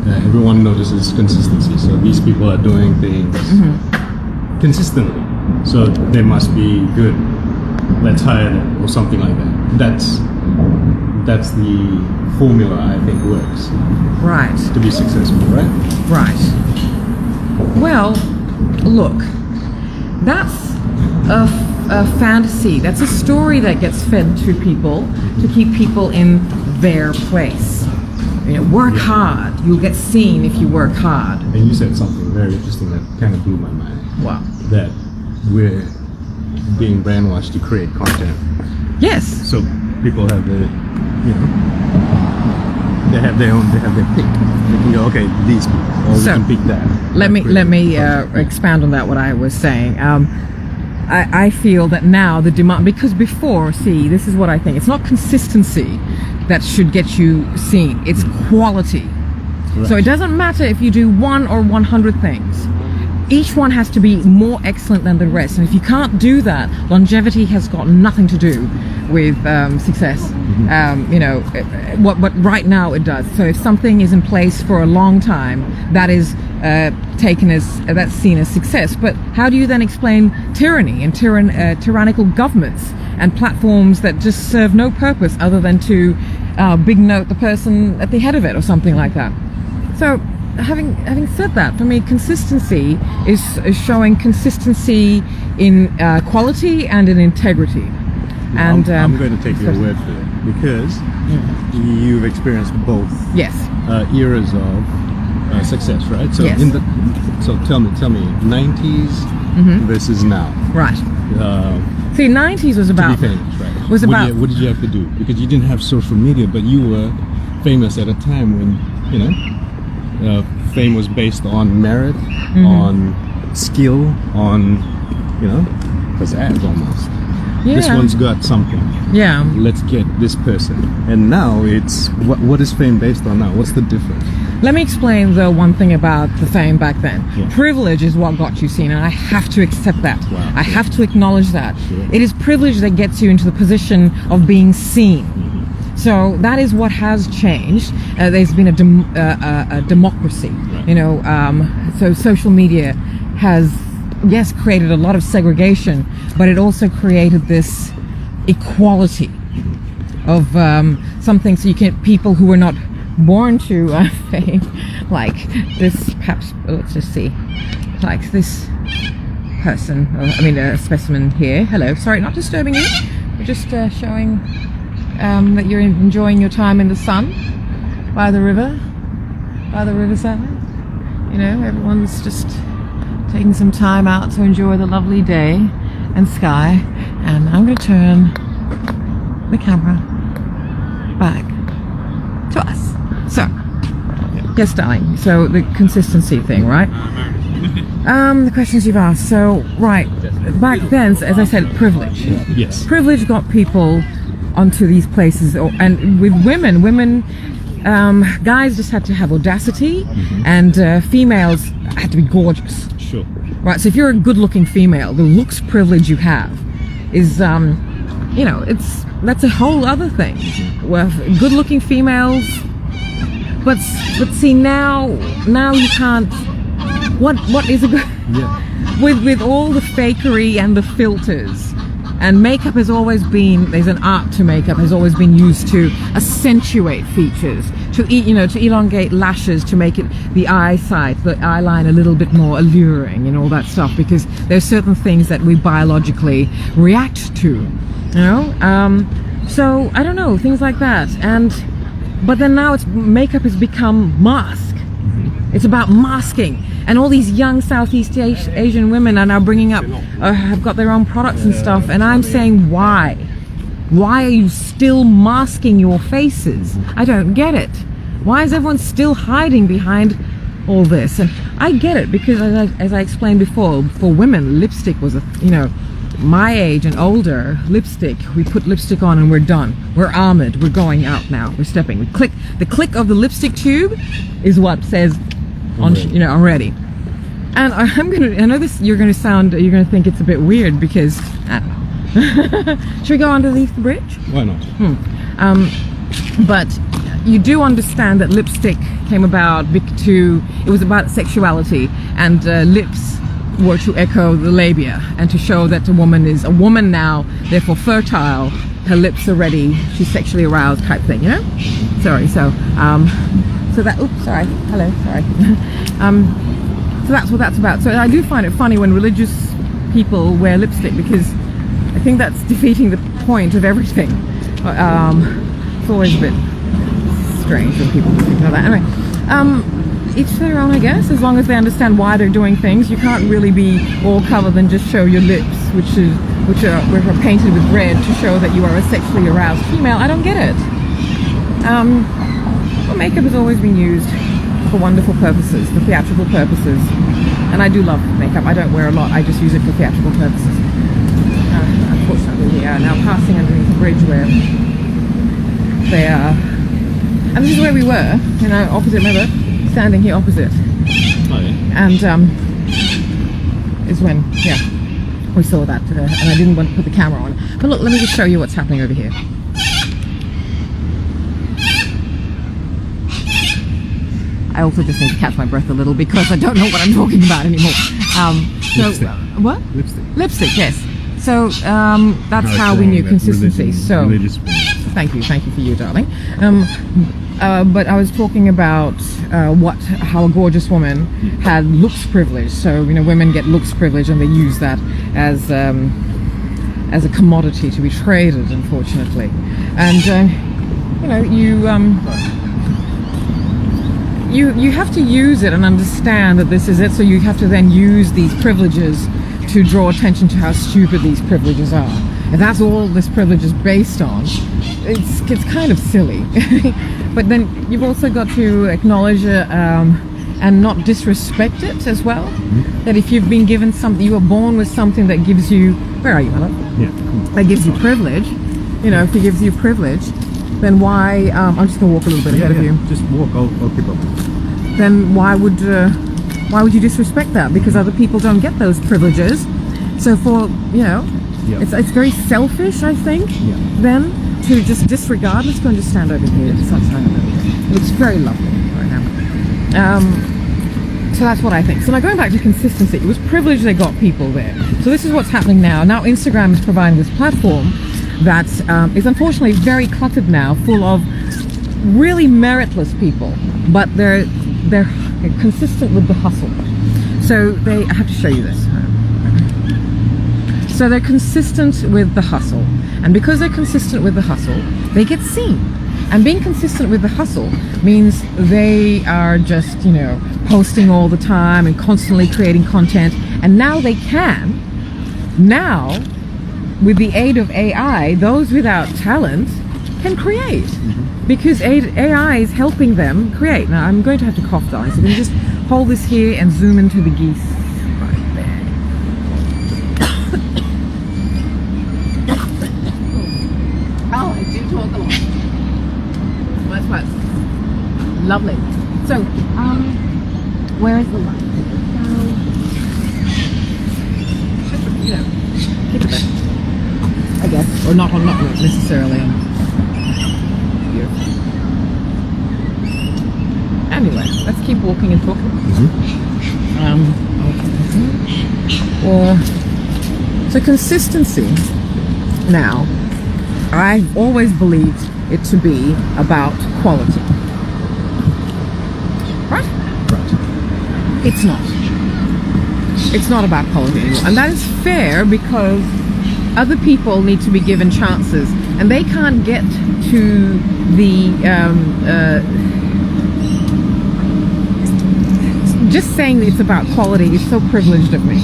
Everyone notices consistency. So these people are doing things consistently. So they must be good. Let's hire them or something like that. That's the formula I think works. Right. To be successful, right? Right. Well, look, that's a fantasy. That's a story that gets fed to people to keep people in their place. You know, work hard. You'll get seen if you work hard. And you said something very interesting that kind of blew my mind. Wow. That we're being brainwashed to create content. Yes. So people have their, you know, they have their pick. They can go, okay, these people, or we can pick that. Let me expand on that. What I was saying. I feel that now the demand, because before, see, this is what I think. It's not consistency that should get you seen. It's quality. Right. So it doesn't matter if you do 1 or 100 things. Each one has to be more excellent than the rest. And if you can't do that, longevity has got nothing to do with success. You know, what right now it does. So if something is in place for a long time, that is that's seen as success. But how do you then explain tyranny and tyrannical governments and platforms that just serve no purpose other than to big note the person at the head of it or something like that? So having said that, for me, consistency is showing consistency in quality and in integrity. And I'm going to take your word for it, because you've experienced both eras of success, right? So yes. So tell me, 90s versus now. Right. See, 90s was about. To be famous, right? What did you have to do? Because you didn't have social media, but you were famous at a time when, you know, fame was based on merit, on skill, on, you know, pizzazz almost. Yeah. This one's got something. Yeah. Let's get this person. And now it's, what is fame based on now? What's the difference? Let me explain the one thing about the fame back then. Yeah. Privilege is what got you seen, and I have to accept that. Wow. I have to acknowledge that. Sure. It is privilege that gets you into the position of being seen. So that is what has changed. There's been a democracy, Right. you know. So social media has, yes, created a lot of segregation, but it also created this equality of something. So you can people who were not born to fame, like this. Perhaps let's just see, like this person. I mean, a specimen here. Hello, sorry, not disturbing you. We're just showing that you're enjoying your time in the sun by the riverside. You know, everyone's just taking some time out to enjoy the lovely day and sky. And I'm going to turn the camera back to us. So, yes, darling. So the consistency thing, right? The questions you've asked. So, right, back then, as I said, privilege. Yes. Privilege got people onto these places, and with women, guys just had to have audacity, and females had to be gorgeous. Sure. Right. So if you're a good-looking female, the looks privilege you have is, you know, that's a whole other thing. Well, good-looking females, but see now you can't. What is a good? Yeah. With all the fakery and the filters, and makeup has always been, there's an art to makeup, has always been used to accentuate features, to elongate lashes, to make it the eyeline a little bit more alluring and all that stuff, because there's certain things that we biologically react to, you know. So I don't know, things like that. But then now makeup has become mask. It's about masking. And all these young Southeast Asian women are now bringing up, have got their own products and stuff. And I'm saying, why? Why are you still masking your faces? I don't get it. Why is everyone still hiding behind all this? And I get it, because as I explained before, for women, lipstick was my age and older, lipstick, we put lipstick on and we're done. We're armored. We're going out now. We're stepping. We click. The click of the lipstick tube is what says, I'm ready. And I know this, you're gonna think it's a bit weird, because I don't know. Should we go underneath the bridge? Why not? But you do understand that lipstick came about it was about sexuality, and lips were to echo the labia and to show that a woman is a woman now, therefore fertile, her lips are ready, she's sexually aroused type thing, you know? Sorry, so that, oops, sorry, hello, sorry. So that's what that's about. So I do find it funny when religious people wear lipstick, because I think that's defeating the point of everything. It's always a bit strange when people think like that. Anyway, each their own, I guess, as long as they understand why they're doing things. You can't really be all covered and just show your lips, which are painted with red to show that you are a sexually aroused female. I don't get it. Well, makeup has always been used for wonderful purposes, for theatrical purposes, and I do love makeup. I don't wear a lot, I just use it for theatrical purposes. Unfortunately, we are now passing underneath a bridge where they are, and this is where we were, opposite, remember, standing here opposite. Oh, yeah. And is when, we saw that, and I didn't want to put the camera on. But look, let me just show you what's happening over here. I also just need to catch my breath a little, because I don't know what I'm talking about anymore. Lipstick. What? Lipstick. Lipstick, yes. So that's how we knew consistency. Thank you for you, darling. But I was talking about how a gorgeous woman had looks privilege. So women get looks privilege, and they use that as a commodity to be traded, unfortunately. And you have to use it and understand that this is it. So you have to then use these privileges to draw attention to how stupid these privileges are. If that's all this privilege is based on, it's kind of silly. But then you've also got to acknowledge it and not disrespect it as well. Mm-hmm. That if you've been given something, you were born with something that gives you, where are you, Halwa? Yeah. That gives you privilege. If it gives you privilege, then why? I'm just gonna walk a little bit ahead of you. Just walk. I'll keep up. Then why would you disrespect that? Because other people don't get those privileges. So it's very selfish, I think. Yeah. Then to just disregard. Let's go and just stand over here. It looks very lovely right now. So that's what I think. So now going back to consistency, it was privilege that got people there. So this is what's happening now. Now Instagram is providing this platform that is unfortunately very cluttered now, full of really meritless people, but they're consistent with the hustle. So I have to show you this. So they're consistent with the hustle, And because they're consistent with the hustle, they get seen. And being consistent with the hustle means they are just, posting all the time and constantly creating content. And now they can. Now, with the aid of AI, those without talent can create. Because AI is helping them create. Now, I'm going to have to cough, darling. So I'm going to just hold this here and zoom into the geese right there. Oh, I do talk a lot. That's what. Lovely. So, where is the light? Keep it there, I guess, or not necessarily. Here. Anyway, let's keep walking and talking. So consistency. Now, I've always believed it to be about quality. Right? It's not. It's not about quality anymore. And that is fair because other people need to be given chances and they can't get to the just saying it's about quality is so privileged of me.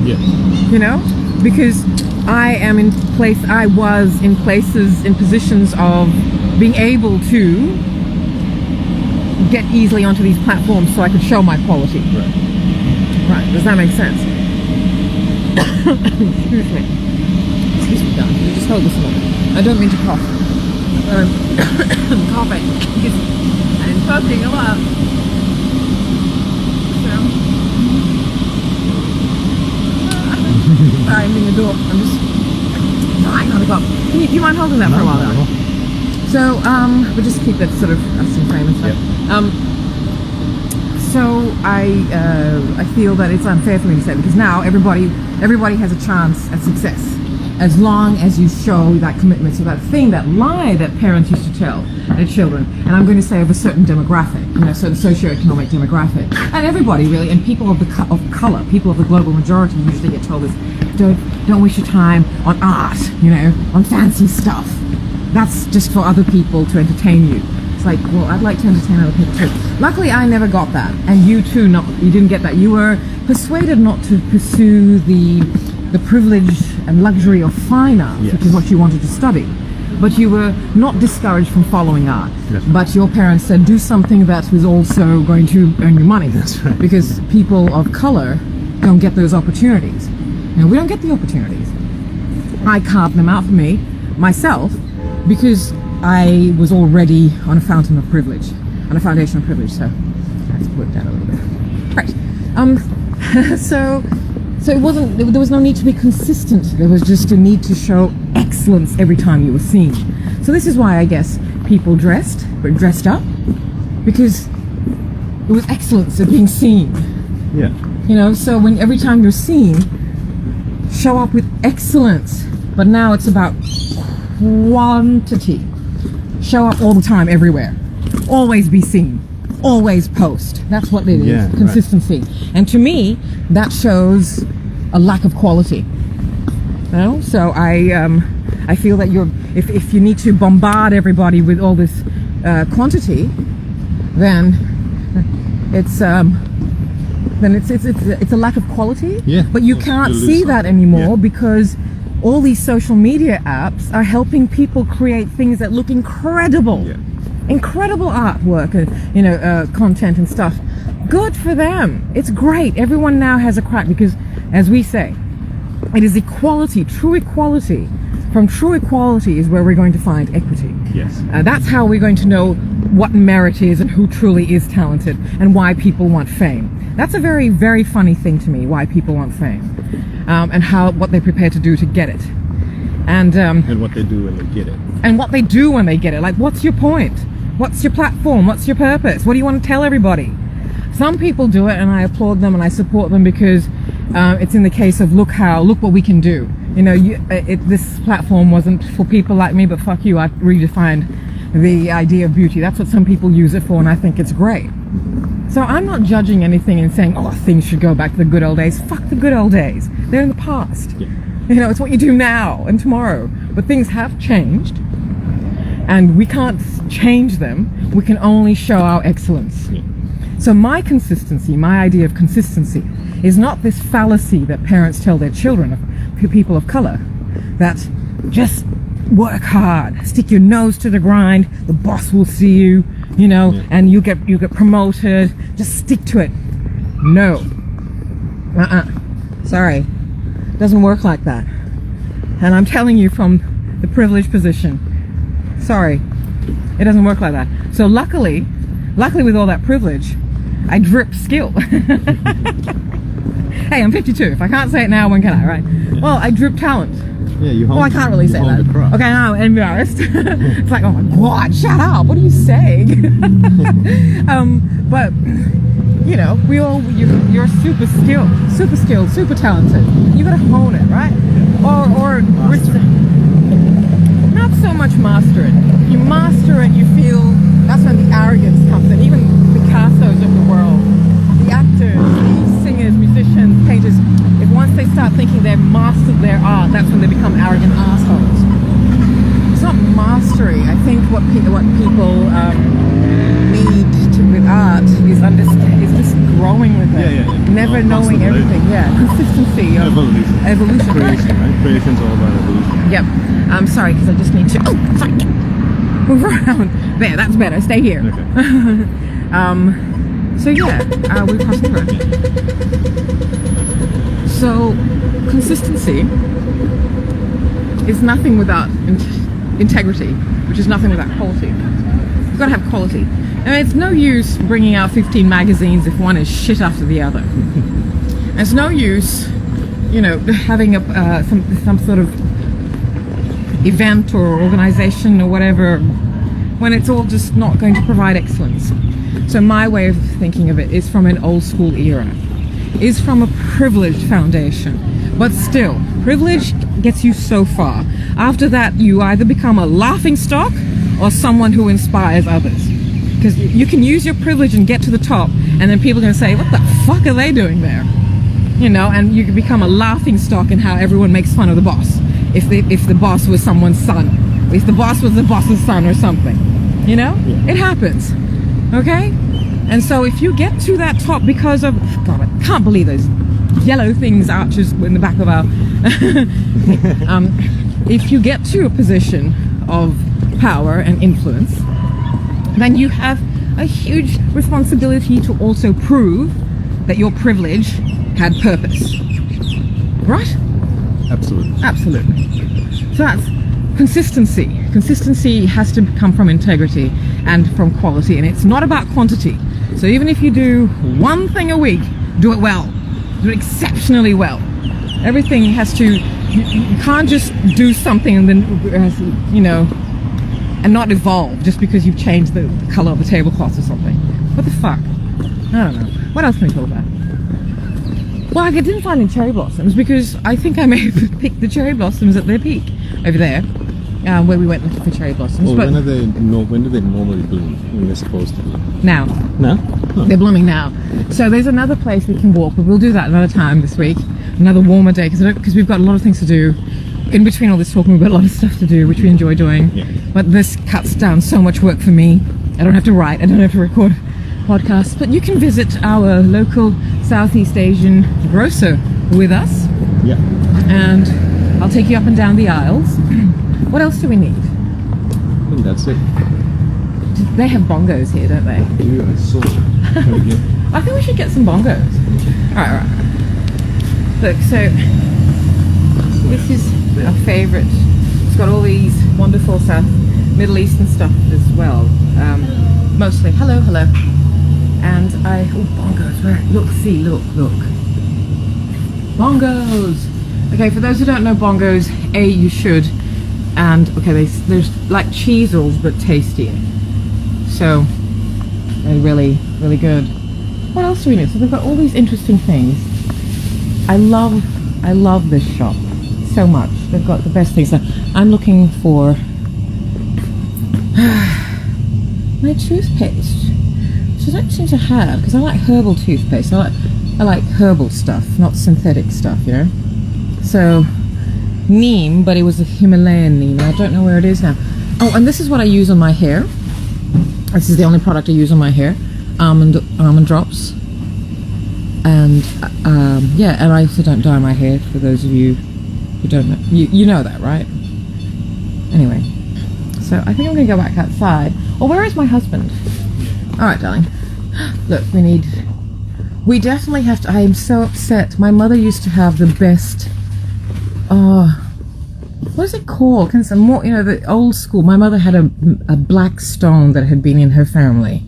Yeah. Because I was in places, in positions of being able to get easily onto these platforms so I could show my quality. Right. Does that make sense? Excuse me, darling. Just hold this a moment. I don't mean to cough. I'm coughing because I'm talking a lot. Sorry, I'm in the door. I'm just dying on the clock. Do you mind holding that for a while, darling? So, we'll just keep that sort of us in frame and stuff. So I feel that it's unfair for me to say because now everybody has a chance at success as long as you show that commitment. So that thing, that lie that parents used to tell their children, and I'm going to say of a certain demographic, certain socioeconomic demographic, and everybody really, and people of color, people of the global majority usually get told this: don't waste your time on art, on fancy stuff. That's just for other people to entertain you. Like, well, I'd like to entertain other people too. Luckily, I never got that, and you too. You didn't get that. You were persuaded not to pursue the privilege and luxury of fine art, which is what you wanted to study. But you were not discouraged from following art. But your parents said, do something that was also going to earn you money. That's right. Because people of color don't get those opportunities. We don't get the opportunities. I carved them out for myself, because I was already on a fountain of privilege, on a foundation of privilege. So let's work that a little bit. Right. So it wasn't. There was no need to be consistent. There was just a need to show excellence every time you were seen. So this is why I guess people dressed up, because it was excellence of being seen. Yeah. So when every time you're seen, show up with excellence. But now it's about quantity. Show up all the time, everywhere. Always be seen. Always post. That's what it is. Yeah, consistency. Right. And to me, that shows a lack of quality. So I feel that if you need to bombard everybody with all this quantity, then it's a lack of quality. Yeah. But you can't see that anymore because all these social media apps are helping people create things that look incredible. Incredible artwork, content and stuff. Good for them. It's great. Everyone now has a crack because, as we say, it is equality, true equality. From true equality is where we're going to find equity. Yes. That's how we're going to know what merit is and who truly is talented and why people want fame. That's a very, very funny thing to me, why people want fame. And what they're prepared to do to get it. And what they do when they get it. And what they do when they get it. Like, what's your point? What's your platform? What's your purpose? What do you want to tell everybody? Some people do it, and I applaud them and I support them because it's in the case of look what we can do. This platform wasn't for people like me, but fuck you, I redefined the idea of beauty. That's what some people use it for, and I think it's great. So I'm not judging anything and saying, things should go back to the good old days. Fuck the good old days. They're in the past. Yeah. It's what you do now and tomorrow. But things have changed, and we can't change them. We can only show our excellence. Yeah. So my consistency, my idea of consistency, is not this fallacy that parents tell their children, of people of color, that just work hard, stick your nose to the grind, the boss will see you, you know, and you get promoted, just stick to it. No. Sorry. Doesn't work like that. And I'm telling you from the privileged position. Sorry. It doesn't work like that. So luckily with all that privilege, I drip skill. Hey, I'm 52. If I can't say it now, when can I, right? Well, I drip talent. Yeah, you I can't really say that. Okay, now I'm embarrassed. It's like, oh my God, shut up. What are you saying? But, you know, you're super skilled, super talented. You gotta hone it, right? Or not so much master it. You master it, you feel, that's when the arrogance comes in. Even Picassos of the world, the actors, the singers, musicians, painters, if once they start thinking they've mastered their art, that's when they become arrogant assholes. It's not mastery. I think what people need with art is just growing with it. Never knowing everything. Consistency of evolution. Creation, right? Creation's all about evolution. Yep. I'm sorry, because I just need to move around. There, that's better. Stay here. Okay. So yeah, we're crossing the road. So consistency is nothing without integrity, which is nothing without quality. You've got to have quality. And it's no use bringing out 15 magazines if one is shit after the other. It's no use, you know, having some sort of event or organization or whatever when it's all just not going to provide excellence. So my way of thinking of it is from an old school era, is from a privileged foundation. But still, privilege gets you so far. After that, you either become a laughing stock or someone who inspires others. Because you can use your privilege and get to the top, and then people are going to say, what the fuck are they doing there? You know, and you can become a laughing stock in how everyone makes fun of the boss. If the boss was someone's son. If the boss was the boss's son or something. You know? Yeah. It happens. Okay? And so if you get to that top because of, God, I can't believe those yellow things, arches in the back of our, if you get to a position of power and influence, then you have a huge responsibility to also prove that your privilege had purpose. Right? Absolutely. So that's consistency. Consistency has to come from integrity and from quality, and it's not about quantity. So even if you do one thing a week, do it well. Do it exceptionally well. Everything has to, you can't just do something and then, you know, and not evolve just because you've changed the color of the tablecloth or something. What the fuck? I don't know. What else can we talk about? Well, I didn't find any cherry blossoms because I think I may have picked the cherry blossoms at their peak over there, where we went looking for cherry blossoms. Well, but when do they normally bloom? When they're supposed to be? Now. Now? Oh. They're blooming now. So there's another place we can walk, but we'll do that another time this week. Another warmer day, because we've got a lot of things to do. In between all this talking, we've got a lot of stuff to do, which we enjoy doing. Yeah. But this cuts down so much work for me. I don't have to write. I don't have to record podcasts. But you can visit our local Southeast Asian grocer with us. Yeah. And I'll take you up and down the aisles. What else do we need? I think that's it. They have bongos here, don't they? Yeah, I saw. I think we should get some bongos. Alright. Look, so this is our favourite. It's got all these wonderful Middle Eastern stuff as well. Mostly. Hello. And bongos. Where? Look. Bongos. Okay, for those who don't know bongos, you should. And okay, there's like cheezels but tastier. So they're really, really good. What else do we need? So they've got all these interesting things. I love this shop so much. They've got the best things. So I'm looking for my toothpaste, which I don't seem to have because I like herbal toothpaste. I like herbal stuff, not synthetic stuff, you know. So neem, but it was a Himalayan neem. I don't know where it is now. Oh, and this is what I use on my hair. This is the only product I use on my hair. Almond drops. And yeah, and I also don't dye my hair, for those of you who don't know. You know that, right? Anyway, so I think I'm going to go back outside. Oh, where is my husband? All right, darling. Look, we definitely have to. I am so upset. My mother used to have the best, what is it called? More, the old school. My mother had a black stone that had been in her family.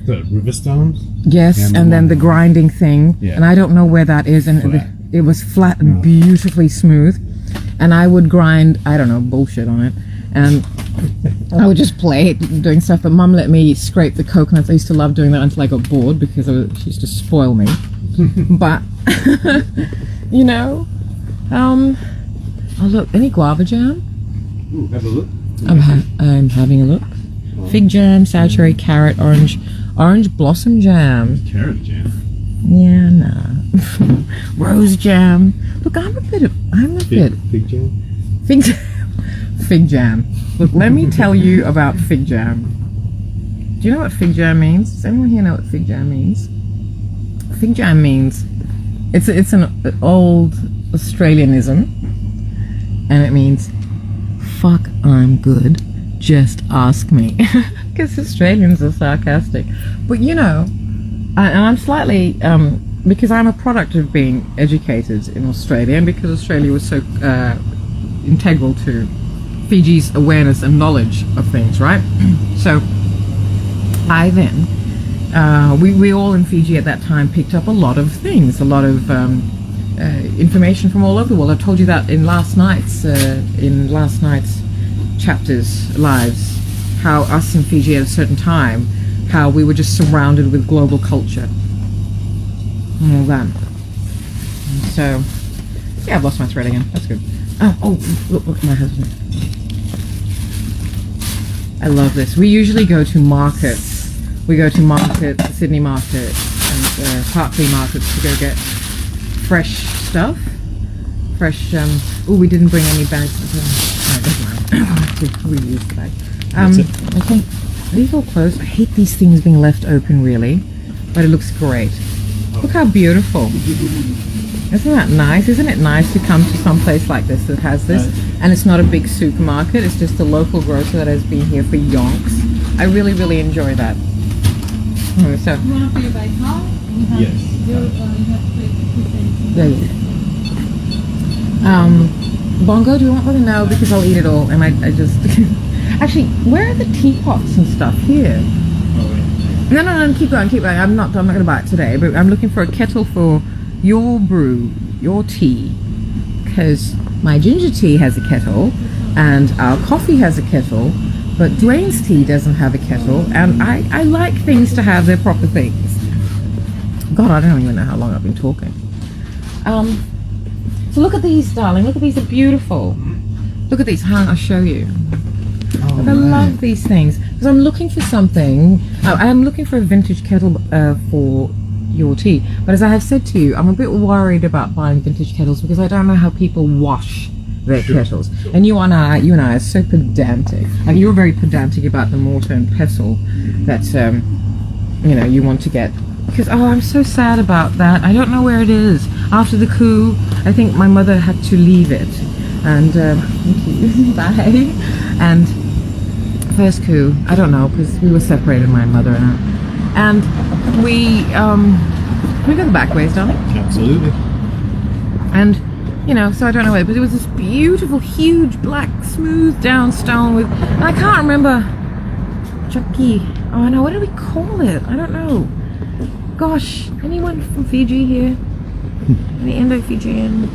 The river stones? Yes, and then the grinding thing. Yeah. And I don't know where that is. And it was flat and beautifully smooth. And I would grind, I don't know, bullshit on it. And I would just play it, doing stuff. But Mum let me scrape the coconuts. I used to love doing that until I got bored because she used to spoil me. But, oh look, any guava jam? Ooh, have a look. I'm having a look. Fig jam, sour cherry, carrot, orange blossom jam. Carrot jam. Yeah, nah. Rose jam. Look, I'm a bit. Fig jam? Fig jam. Look, let me tell you about fig jam. Do you know what fig jam means? Does anyone here know what fig jam means? Fig jam means it's an old Australianism, and it means fuck, I'm good. Just ask me. Because Australians are sarcastic. But and I'm slightly because I'm a product of being educated in Australia, and because Australia was so integral to Fiji's awareness and knowledge of things, right? So I then we all in Fiji at that time picked up a lot of things, a lot of information from all over the world. I told you that in last night's chapters, lives, how us in Fiji at a certain time, how we were just surrounded with global culture and all that. And so yeah, I've lost my thread again. That's good. Look at my husband. I love this. We usually go to markets. We go to markets, the Sydney market and Parkley markets, to go get fresh stuff. Fresh. We didn't bring any bags. No, doesn't matter. I'll have to reuse the bag. Okay. These all closed. I hate these things being left open, really, but it looks great. Look how beautiful. Isn't that nice? Isn't it nice to come to some place like this that has this, and it's not a big supermarket, it's just a local grocer that has been here for yonks. I really, really enjoy that. So, You want to pay by card? Yes. You have to pay 2 cents. yeah. Bongo, do you want one to know? Because I'll eat it all, and I just... Actually, where are the teapots and stuff here? No, keep going. I'm not going to buy it today, but I'm looking for a kettle for your brew, your tea, because my ginger tea has a kettle and our coffee has a kettle, but Dwayne's tea doesn't have a kettle, and I like things to have their proper things. God, I don't even know how long I've been talking. So look at these, darling. Look at these, they're beautiful. Look at these. I'll show you. Look, I love these things because I'm looking for something. I'm looking for a vintage kettle for your tea, but as I have said to you, I'm a bit worried about buying vintage kettles because I don't know how people wash their kettles. And you and I are so pedantic. Like, you're very pedantic about the mortar and pestle that you want to get, because I'm so sad about that. I don't know where it is. After the coup, I think my mother had to leave it, and thank you. Bye. And first coup, I don't know, because we were separated, my mother and I. And we go the back ways, darling. Absolutely. And so I don't know where, but it was this beautiful, huge, black, smooth down stone with, and I can't remember, Chucky. Oh, I know. What did we call it? I don't know. Gosh, anyone from Fiji here? Any Indo-Fijian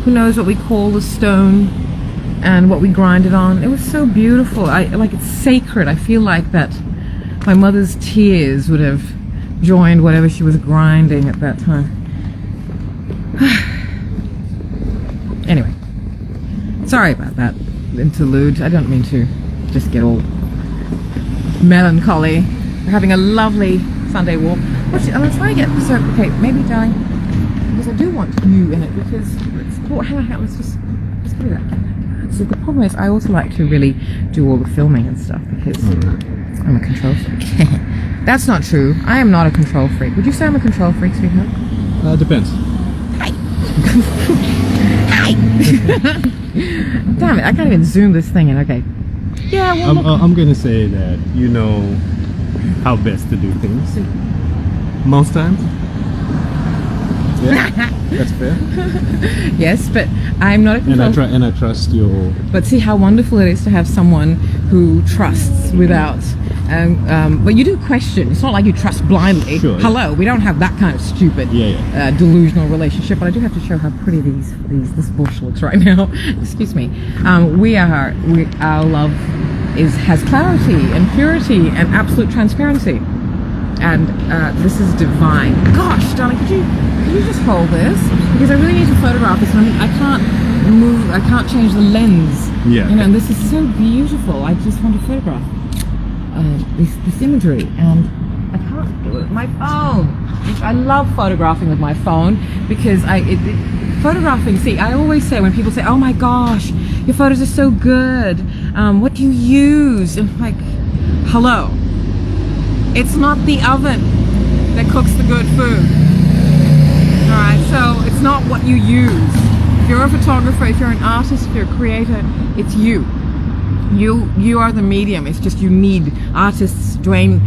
who knows what we call the stone and what we grind it on? It was so beautiful. It's sacred. I feel like that my mother's tears would have joined whatever she was grinding at that time. Anyway, sorry about that interlude. I don't mean to just get all melancholy. We're having a lovely Sunday walk. Let's try to get, so, okay, maybe, darling, because I do want you in it, because let's put do that. So the problem is, I also like to really do all the filming and stuff because I'm a control freak. That's not true. I am not a control freak. Would you say I'm a control freak, sweetheart? Depends. Hi. Hi. Damn it! I can't even zoom this thing in. Okay. Yeah. Well, I'm gonna say that you know how best to do things. Most times. Yeah, that's fair. yes, but I'm not a control. And I trust your. But see how wonderful it is to have someone who trusts without. But you do question. It's not like you trust blindly. Sure, Hello, we don't have that kind of stupid, delusional relationship. But I do have to show how pretty this bush looks right now. Excuse me. Our love has clarity and purity and absolute transparency. And this is divine. Gosh, darling, could you just hold this? Because I really need to photograph this. And I can't move. I can't change the lens. Yeah. You know, and this is so beautiful. I just want to photograph this imagery, and I can't do it with my phone. I love photographing with my phone because photographing. See, I always say when people say, "Oh my gosh, your photos are so good. What do you use?" And I'm like, hello. It's not the oven that cooks the good food. Alright, so it's not what you use. If you're a photographer, if you're an artist, if you're a creator, it's you. You are the medium. It's just you need artists. Dwayne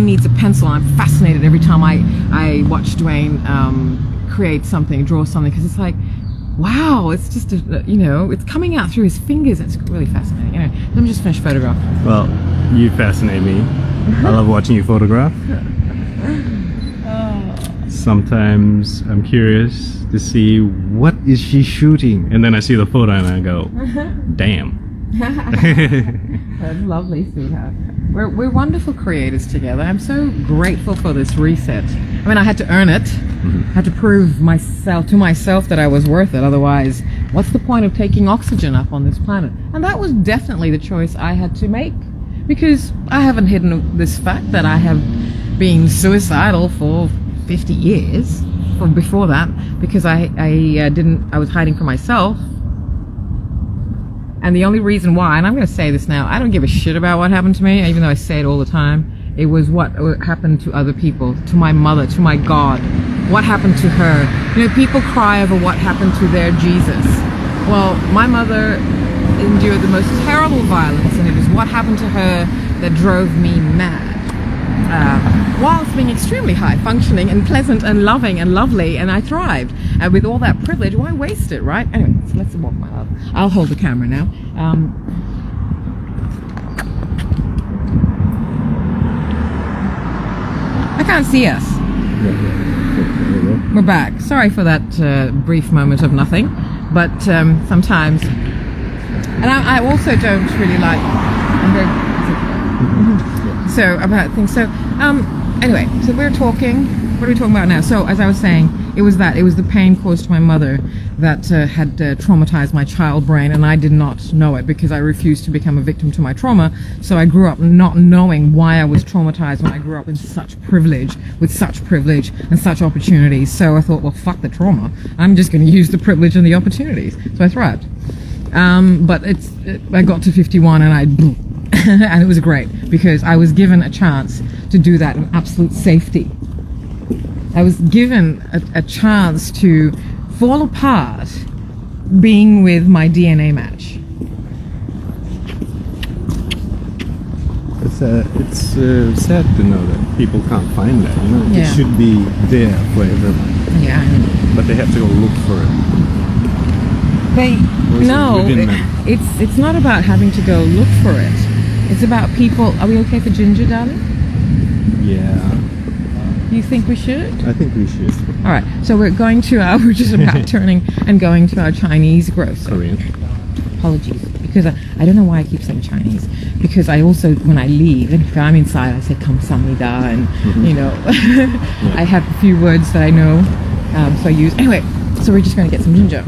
needs a pencil. I'm fascinated every time I watch Dwayne create something, draw something, because it's like, wow, it's just it's coming out through his fingers. It's really fascinating. Anyway, let me just finish photographing. Well, you fascinate me. I love watching you photograph. Sometimes I'm curious to see what is she shooting, and then I see the photo and I go, damn. That's lovely, sweetheart. We're wonderful creators together. I'm so grateful for this reset. I mean, I had to earn it. I had to prove to myself that I was worth it. Otherwise, what's the point of taking oxygen up on this planet? And that was definitely the choice I had to make, because I haven't hidden this fact that I have been suicidal for 50 years. From before that, because I was hiding from myself. And the only reason why, and I'm going to say this now, I don't give a shit about what happened to me, even though I say it all the time. It was what happened to other people, to my mother, to my God. What happened to her? You know, people cry over what happened to their Jesus. Well, my mother endured the most terrible violence, and it was what happened to her that drove me mad. Whilst being extremely high functioning and pleasant and loving and lovely, and I thrived. And with all that privilege, why waste it, right? Anyway, so let's walk, my love. I'll hold the camera now. I can't see us. We're back. Sorry for that brief moment of nothing, but sometimes, and I also don't really like. So about things. So anyway, so we're talking. What are we talking about now? So as I was saying, it was the pain caused to my mother that had traumatized my child brain, and I did not know it because I refused to become a victim to my trauma. So I grew up not knowing why I was traumatized when I grew up in such privilege, with such privilege and such opportunities. So I thought, well, fuck the trauma. I'm just going to use the privilege and the opportunities. So I thrived. But I got to 51 and and it was great because I was given a chance to do that in absolute safety. I was given a chance to fall apart being with my DNA match. It's sad to know that people can't find that. You know, it should be there for everyone. Yeah, I know. But they have to go look for it. It's not about having to go look for it. It's about people. Are we okay for ginger, darling? Yeah. You think we should? I think we should. All right. So we're just about turning and going to our Chinese grocer. Korean. Apologies, because I don't know why I keep saying Chinese. Because I also, when I leave, and if I'm inside, I say kamsamnida, and I have a few words that I know, so I use. Anyway, so we're just going to get some ginger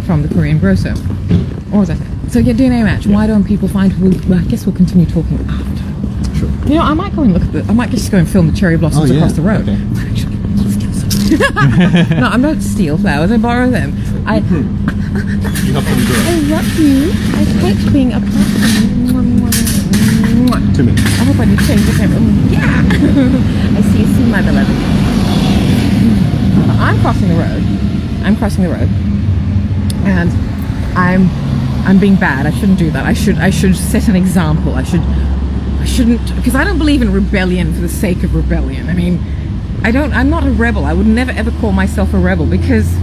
from the Korean grocer. What was I saying? So yeah, DNA match. Why don't people find? Well, I guess we'll continue talking after. Sure. You know, I might go and look at I might just go and film the cherry blossoms across the road. Okay. No, I'm not steal flowers. I borrow them. You have some girl. I love you. I hate being apart from you. 2 minutes. I hope I did change the camera. Yeah. I see you soon, my beloved. I'm crossing the road. And I'm being bad. I shouldn't do that. I should set an example. I shouldn't, because I don't believe in rebellion for the sake of rebellion. I mean, I'm not a rebel. I would never ever call myself a rebel, because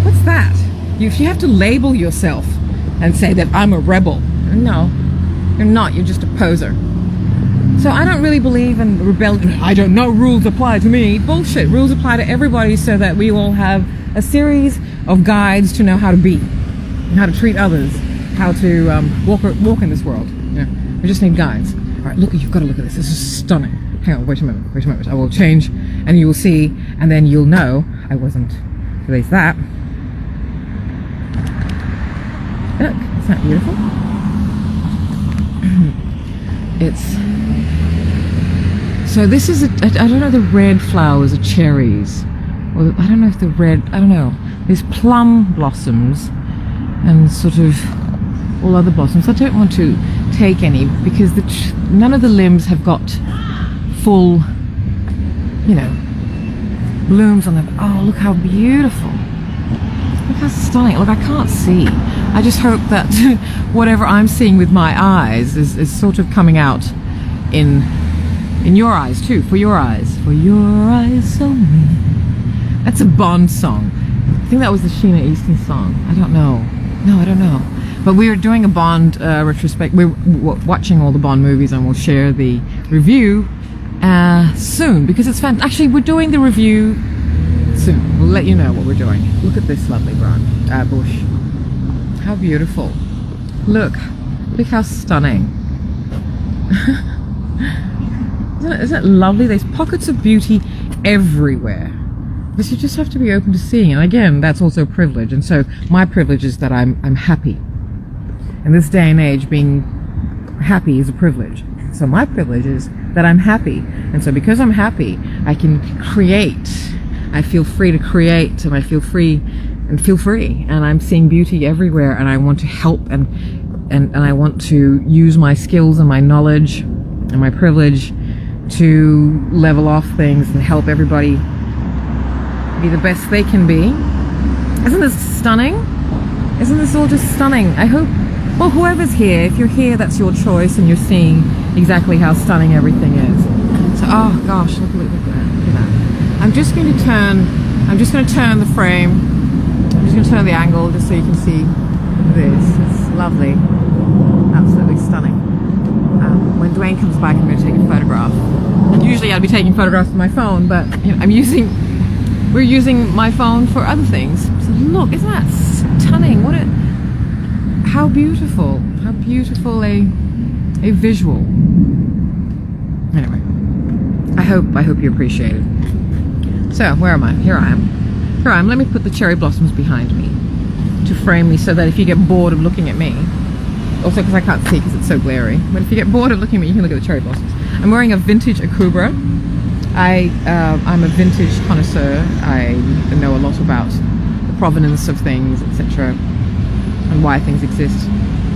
what's that? If you have to label yourself and say that I'm a rebel, no, you're not. You're just a poser. So I don't really believe in rebellion. I don't know, rules apply to me. Bullshit. Rules apply to everybody so that we all have a series of guides to know how to be, how to treat others, how to walk in this world. Yeah. We just need guides. All right, look, you've got to look at this. This is stunning. Hang on, wait a moment. I will change and you will see, and then you'll know I wasn't. So there's that. Look, isn't that beautiful? So this is, I don't know, the red flowers are cherries. Or I don't know if the red, I don't know. There's plum blossoms and sort of all other blossoms. I don't want to take any because none of the limbs have got full, blooms on them. Oh, look how beautiful. Look how stunning. Look, I can't see. I just hope that whatever I'm seeing with my eyes is sort of coming out in your eyes too. For your eyes only. That's a Bond song. I think that was the Sheena Easton song. I don't know. No, I don't know. But we are doing a Bond retrospect. We're watching all the Bond movies, and we'll share the review soon, because it's fun. Actually, we're doing the review soon. We'll let you know what we're doing. Look at this lovely bush. How beautiful. Look how stunning. Isn't it lovely? There's pockets of beauty everywhere. But you just have to be open to seeing. And again, that's also privilege. And so my privilege is that I'm happy. In this day and age, being happy is a privilege. So my privilege is that I'm happy. And so because I'm happy, I can create. I feel free to create, and I feel free. And I'm seeing beauty everywhere, and I want to help and I want to use my skills and my knowledge and my privilege to level off things and help everybody be the best they can be. Isn't this stunning? Isn't this all just stunning? I hope, well, whoever's here, if you're here, that's your choice, and you're seeing exactly how stunning everything is. So, oh gosh, look at that. I'm just going to turn the frame. I'm just going to turn the angle just so you can see this. It's lovely. Absolutely stunning. When Dwayne comes back, I'm going to take a photograph. Usually I'd be taking photographs with my phone, but we're using my phone for other things. So look, isn't that stunning? How beautiful a visual. Anyway, I hope you appreciate it. So where am I? Here I am. Let me put the cherry blossoms behind me to frame me, so that if you get bored of looking at me, also because I can't see because it's so glary, but if you get bored of looking at me, you can look at the cherry blossoms. I'm wearing a vintage Akubra. I'm a vintage connoisseur. I know a lot about the provenance of things, etc., and why things exist.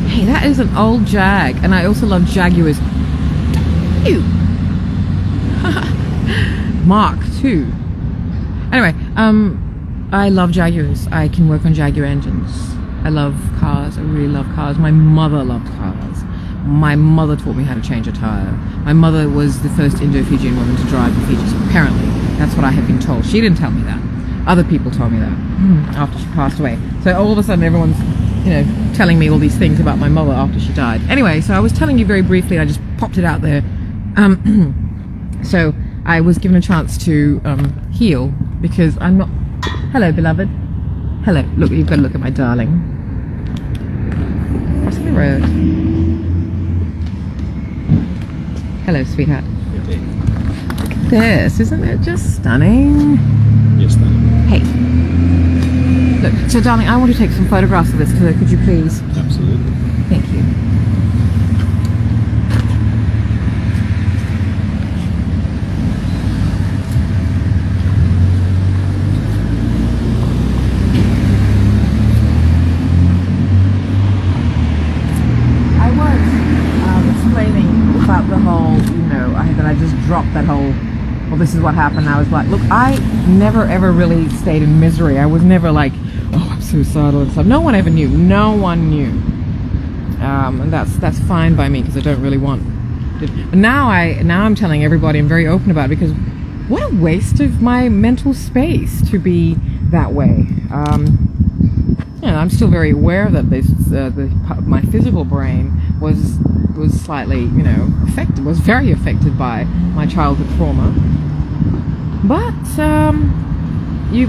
Hey, that is an old Jag, and I also love Jaguars. Ew. Mark II. Anyway, I love Jaguars. I can work on Jaguar engines. I love cars. I really love cars. My mother loved cars. My mother taught me how to change a tire. My mother was the first Indo-Fijian woman to drive the Fijis. Apparently, that's what I have been told. She didn't tell me that. Other people told me that after she passed away. So all of a sudden, everyone's, telling me all these things about my mother after she died. Anyway, so I was telling you very briefly. I just popped it out there. So I was given a chance to heal, because I'm not. Hello, beloved. Hello. Look, you've got to look at my darling. Crossing the road. Hello, sweetheart. Okay. Look at this. Isn't it just stunning? Yes, stunning. Hey. Look, so darling, I want to take some photographs of this. Could you please? Absolutely. Thank you. well, this is what happened. I was like, look, I never ever really stayed in misery. I was never like, oh, I'm suicidal and stuff. No one ever knew. No one knew. And that's fine by me because I don't really want. But now I'm telling everybody. I'm very open about it because what a waste of my mental space to be that way. I'm still very aware that this my physical brain was slightly, affected. Was very affected by my childhood trauma. But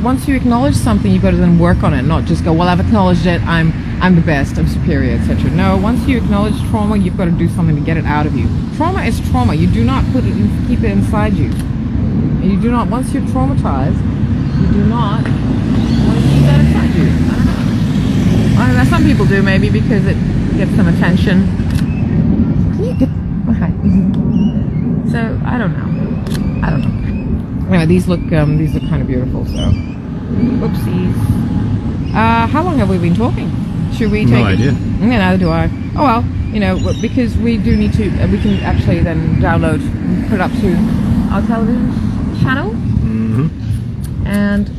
once you acknowledge something, you've got to then work on it, not just go, well, I've acknowledged it, I'm the best, I'm superior, etc. No, once you acknowledge trauma, you've got to do something to get it out of you. Trauma is trauma. You do not keep it inside you. You do not, once you're traumatized, you do not want to keep that inside you. I don't know. Some people do, maybe because it gets them attention. Okay. So I don't know. Anyway, these look kind of beautiful. So, oopsies. How long have we been talking? Should we take? No idea. Yeah, neither do I. Oh well, because we do need to. We can actually then download, and put it up to our television channel. Mm-hmm. And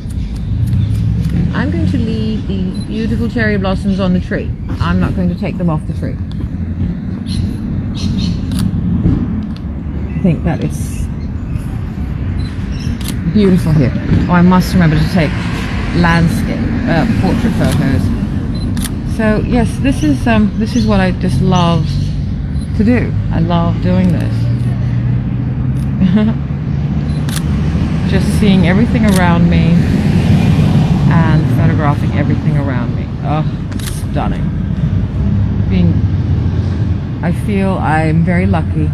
I'm going to leave the beautiful cherry blossoms on the tree. I'm not going to take them off the tree. I think that is beautiful here. Oh, I must remember to take landscape portrait photos. So yes, this is what I just love to do. I love doing this. Just seeing everything around me and photographing everything around me. Oh, stunning. I feel I'm very lucky.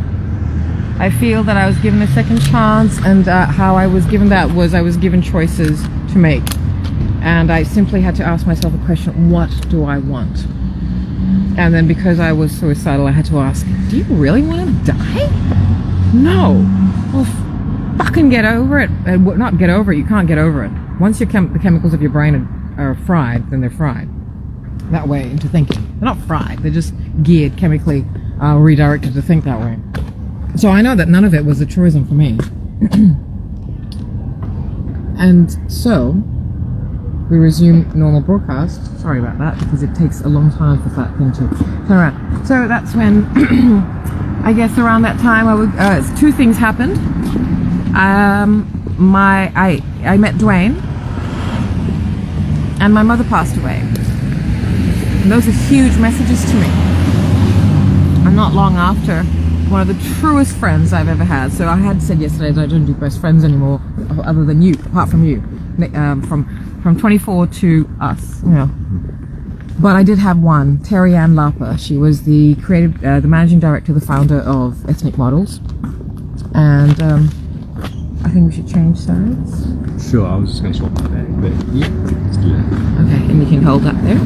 I feel that I was given a second chance, and how I was given that was I was given choices to make. And I simply had to ask myself a question, what do I want? And then because I was suicidal, I had to ask, do you really want to die? No. Well, fucking get over it. Not get over it, you can't get over it. Once the chemicals of your brain are fried, then they're fried. That way into thinking. They're not fried, they're just geared, chemically redirected to think that way. So I know that none of it was a truism for me. And so we resume normal broadcast. Sorry about that, because it takes a long time for that thing to turn around. So that's when, I guess around that time, two things happened. I met Dwayne, and my mother passed away. And those are huge messages to me. And not long after, one of the truest friends I've ever had. So I had said yesterday that I don't do best friends anymore, other than you, apart from you, from 24 to us. But I did have one, Terry Ann Lapa. She was the the managing director, the founder of Ethnic Models, and I think we should change sides. Sure, I was just going to swap my bag, but yeah, let's do that. Okay, and you can hold that there.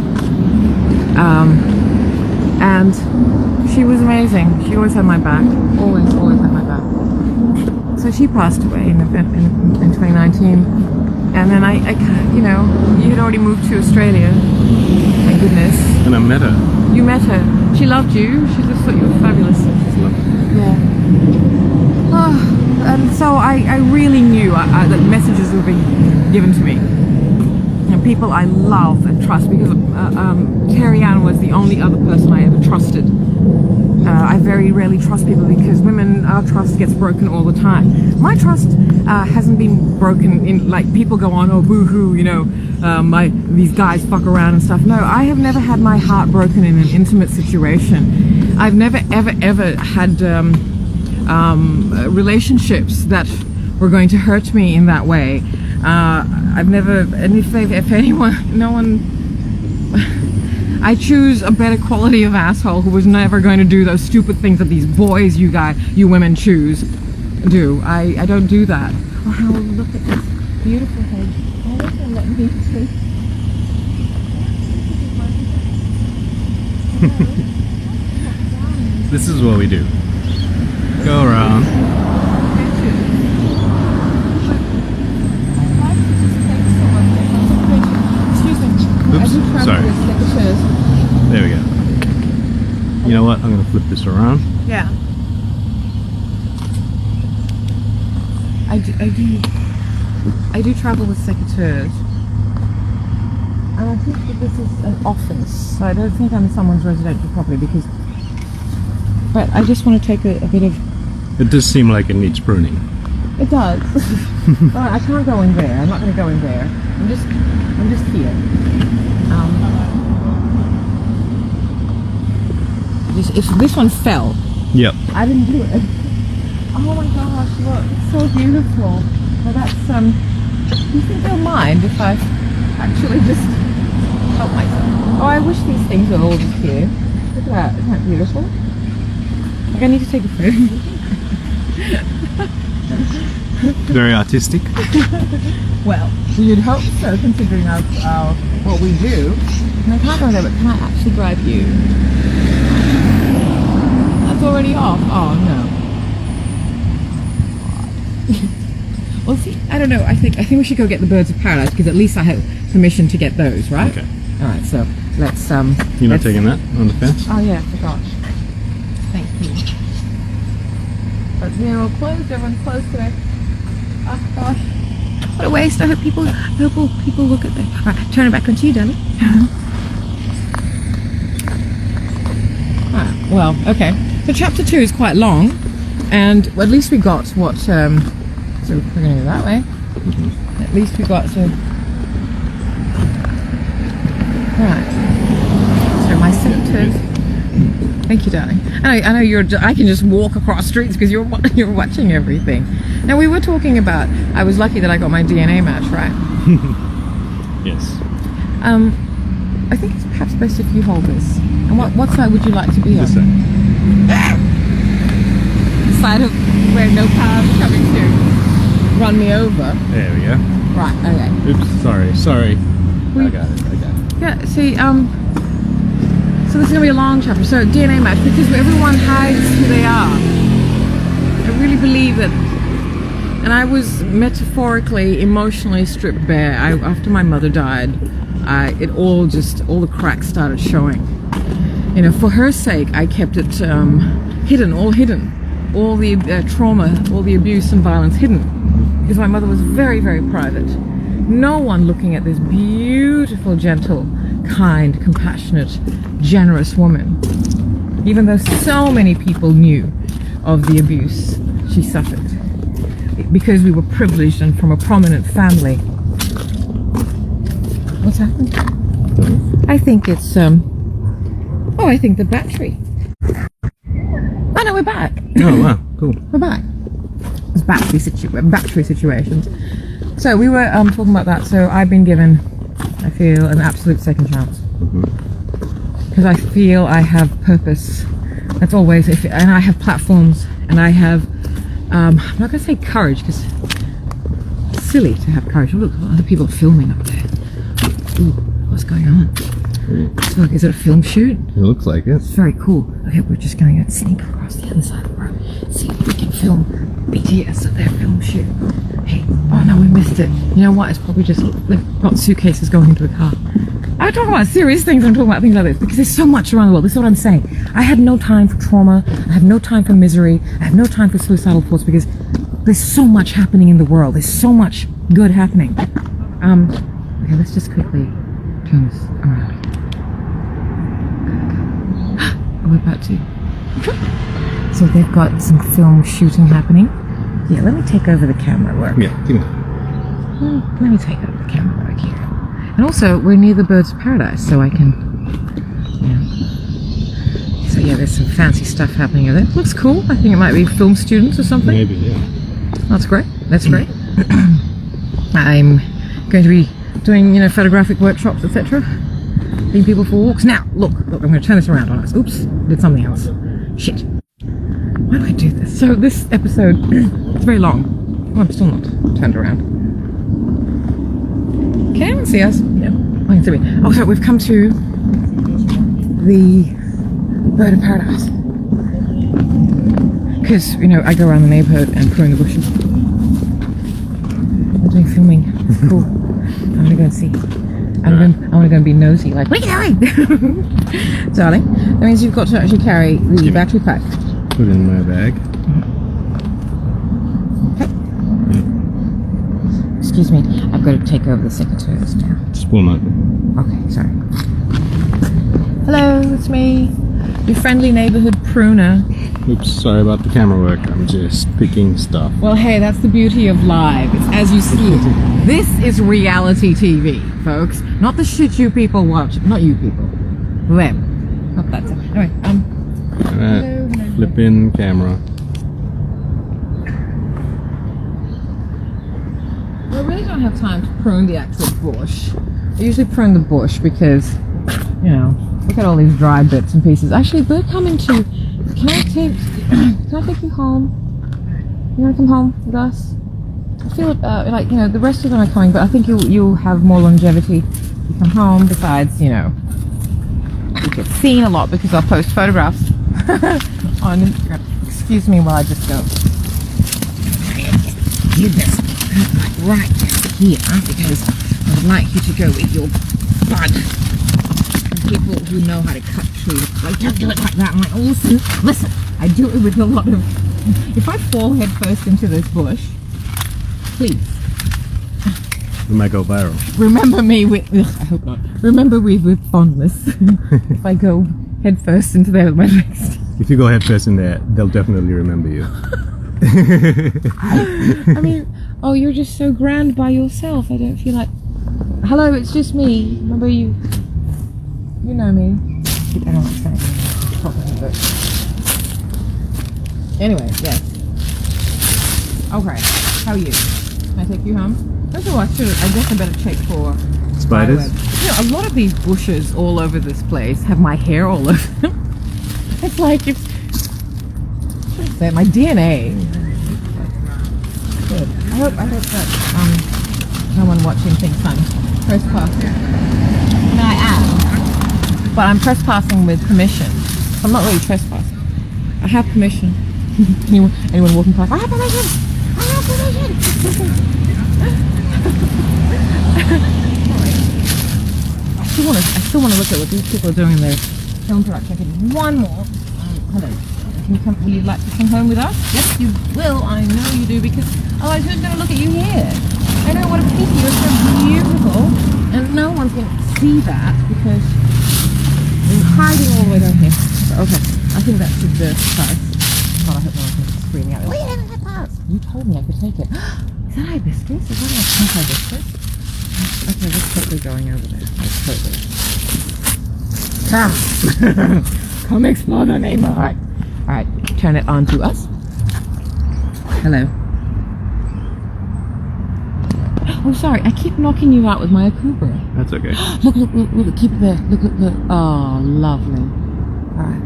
And she was amazing. She always had my back. Always had my back. So she passed away in 2019. And then you had already moved to Australia. Thank goodness. And I met her. You met her. She loved you. She just thought you were fabulous. She's lovely. Yeah. Oh, and so I really knew that messages were being given to me. And people I love and trust, because Terry Ann was the only other person I ever trusted. I very rarely trust people because our trust gets broken all the time. My trust hasn't been broken in, like, people go on, oh boo-hoo, these guys fuck around and stuff. No, I have never had my heart broken in an intimate situation. I've never ever had relationships that were going to hurt me in that way. I've never, and if anyone, no one, I choose a better quality of asshole who was never going to do those stupid things that these boys, you women do. I don't do that. Oh, Howard, look at this beautiful head. Oh, look at let me see. This is what we do. Go around. Oops, sorry. There we go. You know what? I'm going to flip this around. Yeah. I do travel with secateurs, and I think that this is an office, so I don't think I'm someone's residential property because. But I just want to take a bit of. It does seem like it needs pruning. It does. Alright, I can't go in there. I'm not going to go in there. I'm just here. If this one fell, Yep. I didn't do it. Oh my gosh, look, it's so beautiful. Well, that's, do you think they'll mind if I actually just help myself? Oh, I wish these things were all just here. Look at that, isn't that beautiful? Like, I need to take a photo. Very artistic. Well, you'd hope so, considering our what we do. And I can't go there, but can I actually grab you? That's already off. Oh no. Well, see, I don't know. I think we should go get the birds of paradise because at least I have permission to get those, right? Okay. All right. So let's. You're not taking that on the fence? Oh yeah, I forgot. Thank you. But they're all closed. Everyone's closed today. Oh gosh. What a waste. I hope people look at them. Alright, turn it back onto you, darling. Alright, well, okay. So chapter 2 is quite long, and at least we got what, so we're going to go that way. At least we got, so... Right. So my symptoms... Thank you, darling. I know I can just walk across streets because you're watching everything. Now we were talking about. I was lucky that I got my DNA match right. Yes. I think it's perhaps best if you hold this. And what side would you like to be on? This side. The side of where no cars are coming to run me over. There we go. Right. Okay. Oops. Sorry. I got it. Yeah. See. So this is going to be a long chapter. So DNA match, because everyone hides who they are. I really believe that. And I was metaphorically, emotionally stripped bare. After my mother died, all the cracks started showing. You know, for her sake, I kept it hidden. All the trauma, all the abuse and violence hidden. Because my mother was very, very private. No one looking at this beautiful, gentle, kind, compassionate, generous woman, even though so many people knew of the abuse she suffered, because we were privileged and from a prominent family. What's happened? I think it's I think the battery. Oh no, we're back. Oh wow, cool. We're back. It's battery situations. So we were talking about that. So I've been given, I feel, an absolute second chance. Because I feel I have purpose. That's always, and I have platforms, and I have, I'm not going to say courage, because it's silly to have courage. Oh, look, other people filming up there. Ooh, what's going on? Look, is it a film shoot? It looks like it. It's very cool. Okay, we're just going to sneak across the other side of the road. See if we can film BTS of their film shoot. Hey, oh no, we missed it. You know what? It's probably just they've got suitcases going into a car. I talk about serious things. I'm talking about things like this because there's so much around the world. This is what I'm saying. I had no time for trauma. I have no time for misery. I have no time for suicidal thoughts because there's so much happening in the world. There's so much good happening. Okay, let's just quickly turn this around. We're about to. So they've got some film shooting happening. Yeah, let me take over the camera work. Yeah, give me. Let me take over the camera work here. And also, we're near the birds of paradise, so I can, So yeah, there's some fancy stuff happening over there. Looks cool. I think it might be film students or something. Maybe, yeah. That's great. That's great. I'm going to be doing, photographic workshops, etc. Taking people for walks. Now, look, I'm going to turn this around on us. Oops, did something else. Shit. Why do I do this? So this episode, it's very long. Oh, I'm still not turned around. Can anyone see us? No. I can see me. Oh, so we've come to the bird of paradise. Because, I go around the neighborhood and prune the bushes. They're doing filming. It's cool. I'm going to go and see. I want to go and be nosy, like, what are you doing? Darling, that means you've got to actually carry the battery pack. Put it in my bag. Okay. excuse me. I've got to take over the secretaries now. Just pull them out. Okay, sorry. Hello, it's me, your friendly neighborhood pruner. Oops, sorry about the camera work. I'm just picking stuff. Well, hey, that's the beauty of live. It's as you see it. This is reality TV, folks. Not the shit you people watch. Not you people. Them. Not that. Anyway, hello. Flip in camera. Well, I really don't have time to prune the actual bush. I usually prune the bush because, you know, look at all these dry bits and pieces. Actually, they're coming to. Can I take you home? You want to come home with us? I feel like, you know, the rest of them are coming, but I think you'll have more longevity. You come home. Besides, you know, you get seen a lot because I'll post photographs on Instagram. Excuse me while I just go. You just right here because I would like you to go with your bud. People who know how to cut trees, like, don't do it like that. I'm like, listen, I do it with a lot of. If I fall head first into this bush, please We might go viral. remember me with. I hope not. Remember me with fondness. If I go head first into there with my legs. If you go head first in there, they'll definitely remember you. I mean, oh, you're just so grand by yourself. I don't feel like. Hello, it's just me. Remember you. You know me. I don't know what I'm saying. But anyway, yes. Okay, how are you? Can I take you home? First of all, I guess I better check for Spiders? You know, a lot of these bushes all over this place have my hair all over them. It's like it's my DNA. Good. I hope that no one watching thinks I'm trespassing. I mean, I am. But I'm trespassing with permission. I'm not really trespassing. I have permission. anyone walking past, I have permission! I have permission! I still want to look at what these people are doing in their film production. One more. Hello. Will you like to come home with us? Yes, you will. I know you do, because otherwise who's going to look at you here? I know, what a pity. You're so beautiful. And no one's going to see that because I'm hiding all the way down here. So, okay, I think that's the price. God, I hope no one's going to scream at me. Wait, I haven't had that. You told me I could take it. Is that hibiscus? Is that a pink hibiscus? Okay, we're totally going over there. Like, totally. Come! Come explore the neighborhood. Alright, turn it on to us. Hello. Oh, sorry, I keep knocking you out with my akubra. That's okay. Look, keep it there. Look. Oh, lovely. Alright.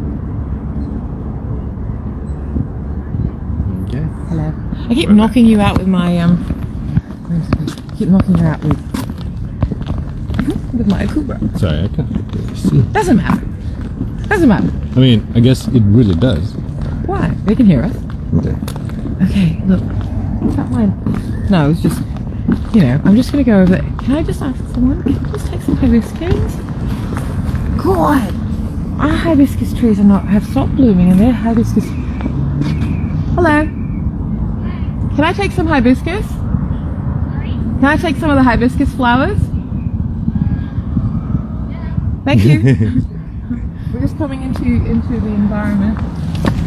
Okay. Hello. I keep knocking you out with my, keep knocking you out with my akubra. Sorry, I can't really see. Doesn't matter. I mean, I guess it really does. Why? They can hear us. Okay. Okay, look. Is that mine? No, it's just, you know, I'm just going to go over there. Can I just ask someone? Can I just take some hibiscus? God! Our hibiscus trees have stopped blooming and they're hibiscus. Hello? Can I take some hibiscus? Can I take some of the hibiscus flowers? Thank you. We're just coming into the environment.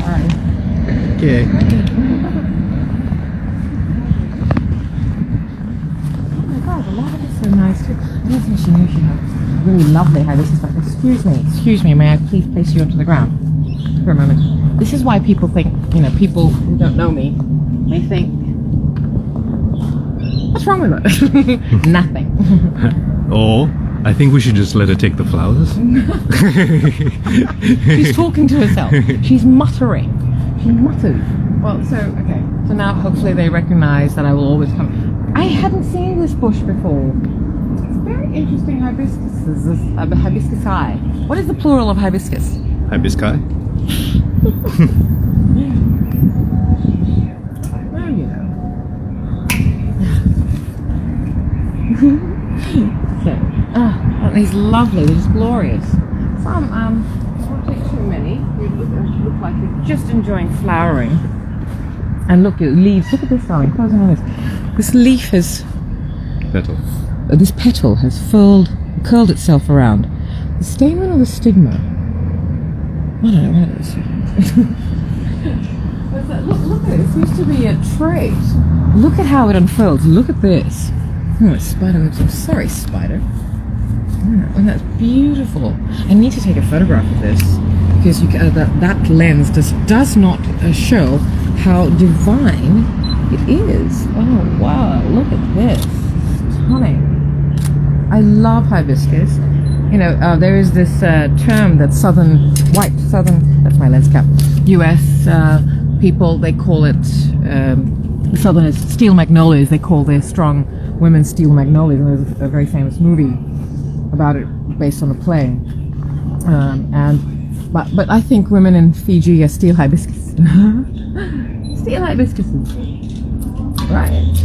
Alright. Okay. Oh my god, the lavender is so nice too. I don't think she knew she had really lovely hibiscus flowers. Excuse me, may I please place you onto the ground for a moment? This is why people think, you know, people who don't know me, they think, what's wrong with it? Nothing. Or I think we should just let her take the flowers. She's talking to herself. She's muttering. She mutters. Well, so, okay. So now hopefully they recognize that I will always come. I hadn't seen this bush before. It's very interesting hibiscus. Hibiscus eye. What is the plural of hibiscus? Hibiscus. Well, you know. So, these lovely, they're just glorious. Some, I won't take too many. You look like you're just enjoying flowering. And look at leaves. Look at this, darling. Closing on this. This leaf is Petal. This petal has curled itself around. The stamen or the stigma? I don't know what it is. Look at it. It seems to be a trait. Look at how it unfolds. Look at this. Oh, spider webs. I'm sorry, spider. Oh, and that's beautiful. I need to take a photograph of this because that lens does not show how divine it is. Oh wow! Look at this. Stunning. I love hibiscus. You know, there is this term that that's my lens cap, US people, they call it, the Southerners, steel magnolias. They call their strong women steel magnolias. And there's a very famous movie about it based on a play. But I think women in Fiji are steel hibiscus. Steel hibiscuses. Right.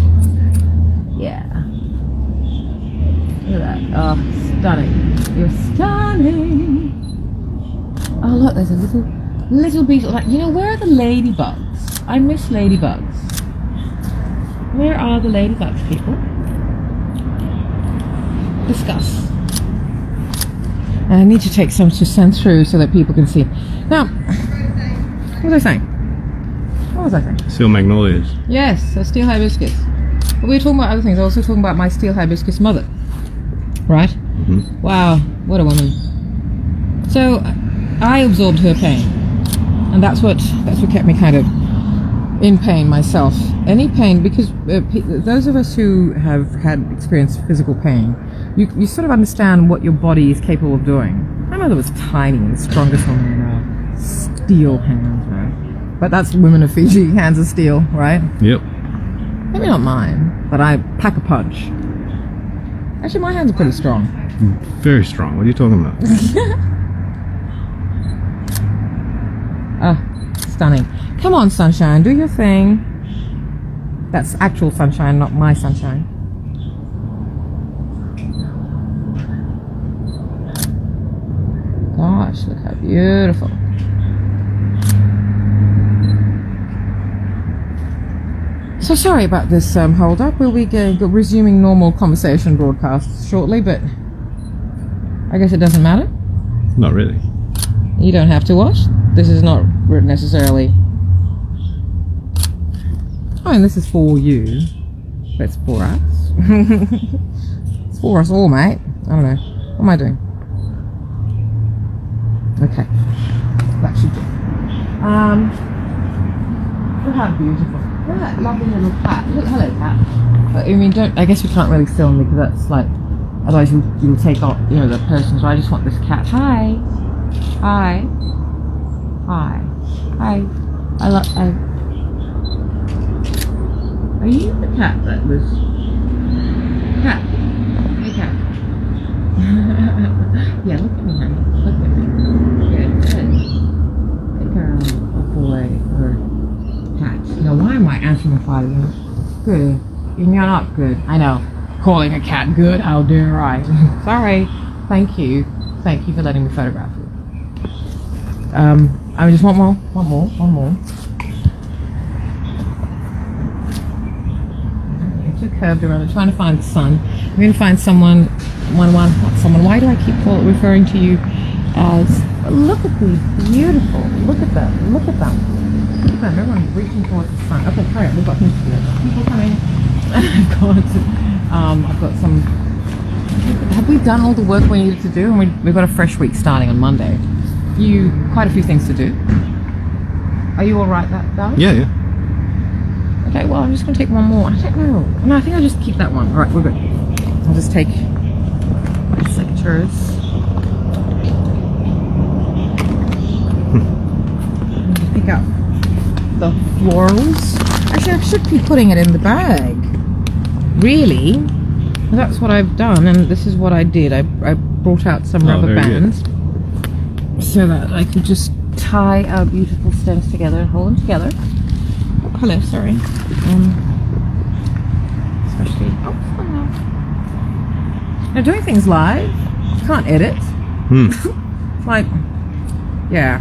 Yeah. Look at that. Oh, stunning. You're stunning. Oh, look, there's a little beetle. Like, you know, where are the ladybugs? I miss ladybugs. Where are the ladybugs, people? Discuss. And I need to take some to send through so that people can see. Now, what was I saying? What was I saying? Steel magnolias. Yes, so steel hibiscus. But we were talking about other things. I was also talking about my steel hibiscus mother. Right? Mm-hmm. Wow, what a woman. So I absorbed her pain, and that's what kept me kind of in pain myself. Any pain, because those of us who have had experienced physical pain, you sort of understand what your body is capable of doing. My mother was tiny and the strongest woman in her. Steel hands, right? But that's women of Fiji, hands of steel, right? Yep. Maybe not mine, but I pack a punch. Actually, my hands are pretty strong. Very strong. What are you talking about? Stunning. Come on, sunshine, do your thing. That's actual sunshine, not my sunshine. Gosh, look how beautiful. So sorry about this hold up. We'll be resuming normal conversation broadcasts shortly, but I guess it doesn't matter. Not really. You don't have to watch. This is not necessarily. I mean, this is for you, but it's for us. It's for us all, mate. I don't know. What am I doing? Okay, that should do. Look how beautiful. Look at that lovely little cat. Look, hello, cat. But, I mean, I guess we can't really film because that's like, otherwise you'll take off, you know, the person. So I just want this cat. Hi. Hi. Hi. Hi. Are you the cat that was... Cat. Hey, cat. Yeah, look at me, honey. Look at me. Good, good. Good girl. Or boy. Or cat. Now, why am I answering the phone? Good. You're not good. I know. Calling a cat good, how dare I? Sorry. Thank you. Thank you for letting me photograph you. I just want more. One more. It's too curved around. I'm trying to find the sun. I'm going to find someone. Why do I keep referring to you as? Look at these beautiful. Look at them. Look at them. Look at them. Everyone's reaching towards the sun. Okay, carry on. We've got things to do. People coming. I've got some. Have we done all the work we needed to do? And we've got a fresh week starting on Monday. Quite a few things to do. Are you all right, darling? Yeah. Okay, well, I'm just going to take one more. I don't know. No, I think I'll just keep that one. All right, we're good. I'll just take signatures. Pick up the florals. Actually, I should be putting it in the bag. Really? That's what I've done, and this is what I did. I brought out some rubber bands so that I could just tie our beautiful stems together and hold them together. Oh, hello, sorry. Especially. Now, doing things live, you can't edit. It's like, yeah,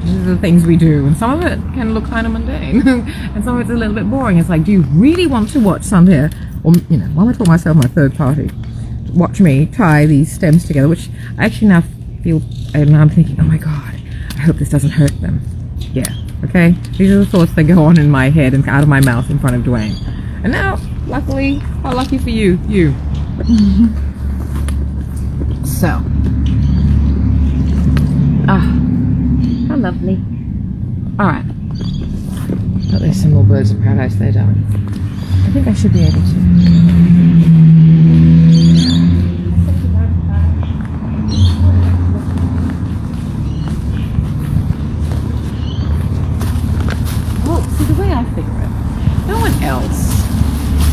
these are the things we do, and some of it can look kind of mundane, and some of it's a little bit boring. It's like, do you really want to watch some here? or while I taught myself my third party, watch me tie these stems together, which I actually now feel, and I'm thinking, oh my god, I hope this doesn't hurt them. Yeah, okay? These are the thoughts that go on in my head and out of my mouth in front of Dwayne. And now, luckily, how lucky for you. So. How lovely. Alright. Oh, there's some more birds in paradise there, darling. I think I should be able to.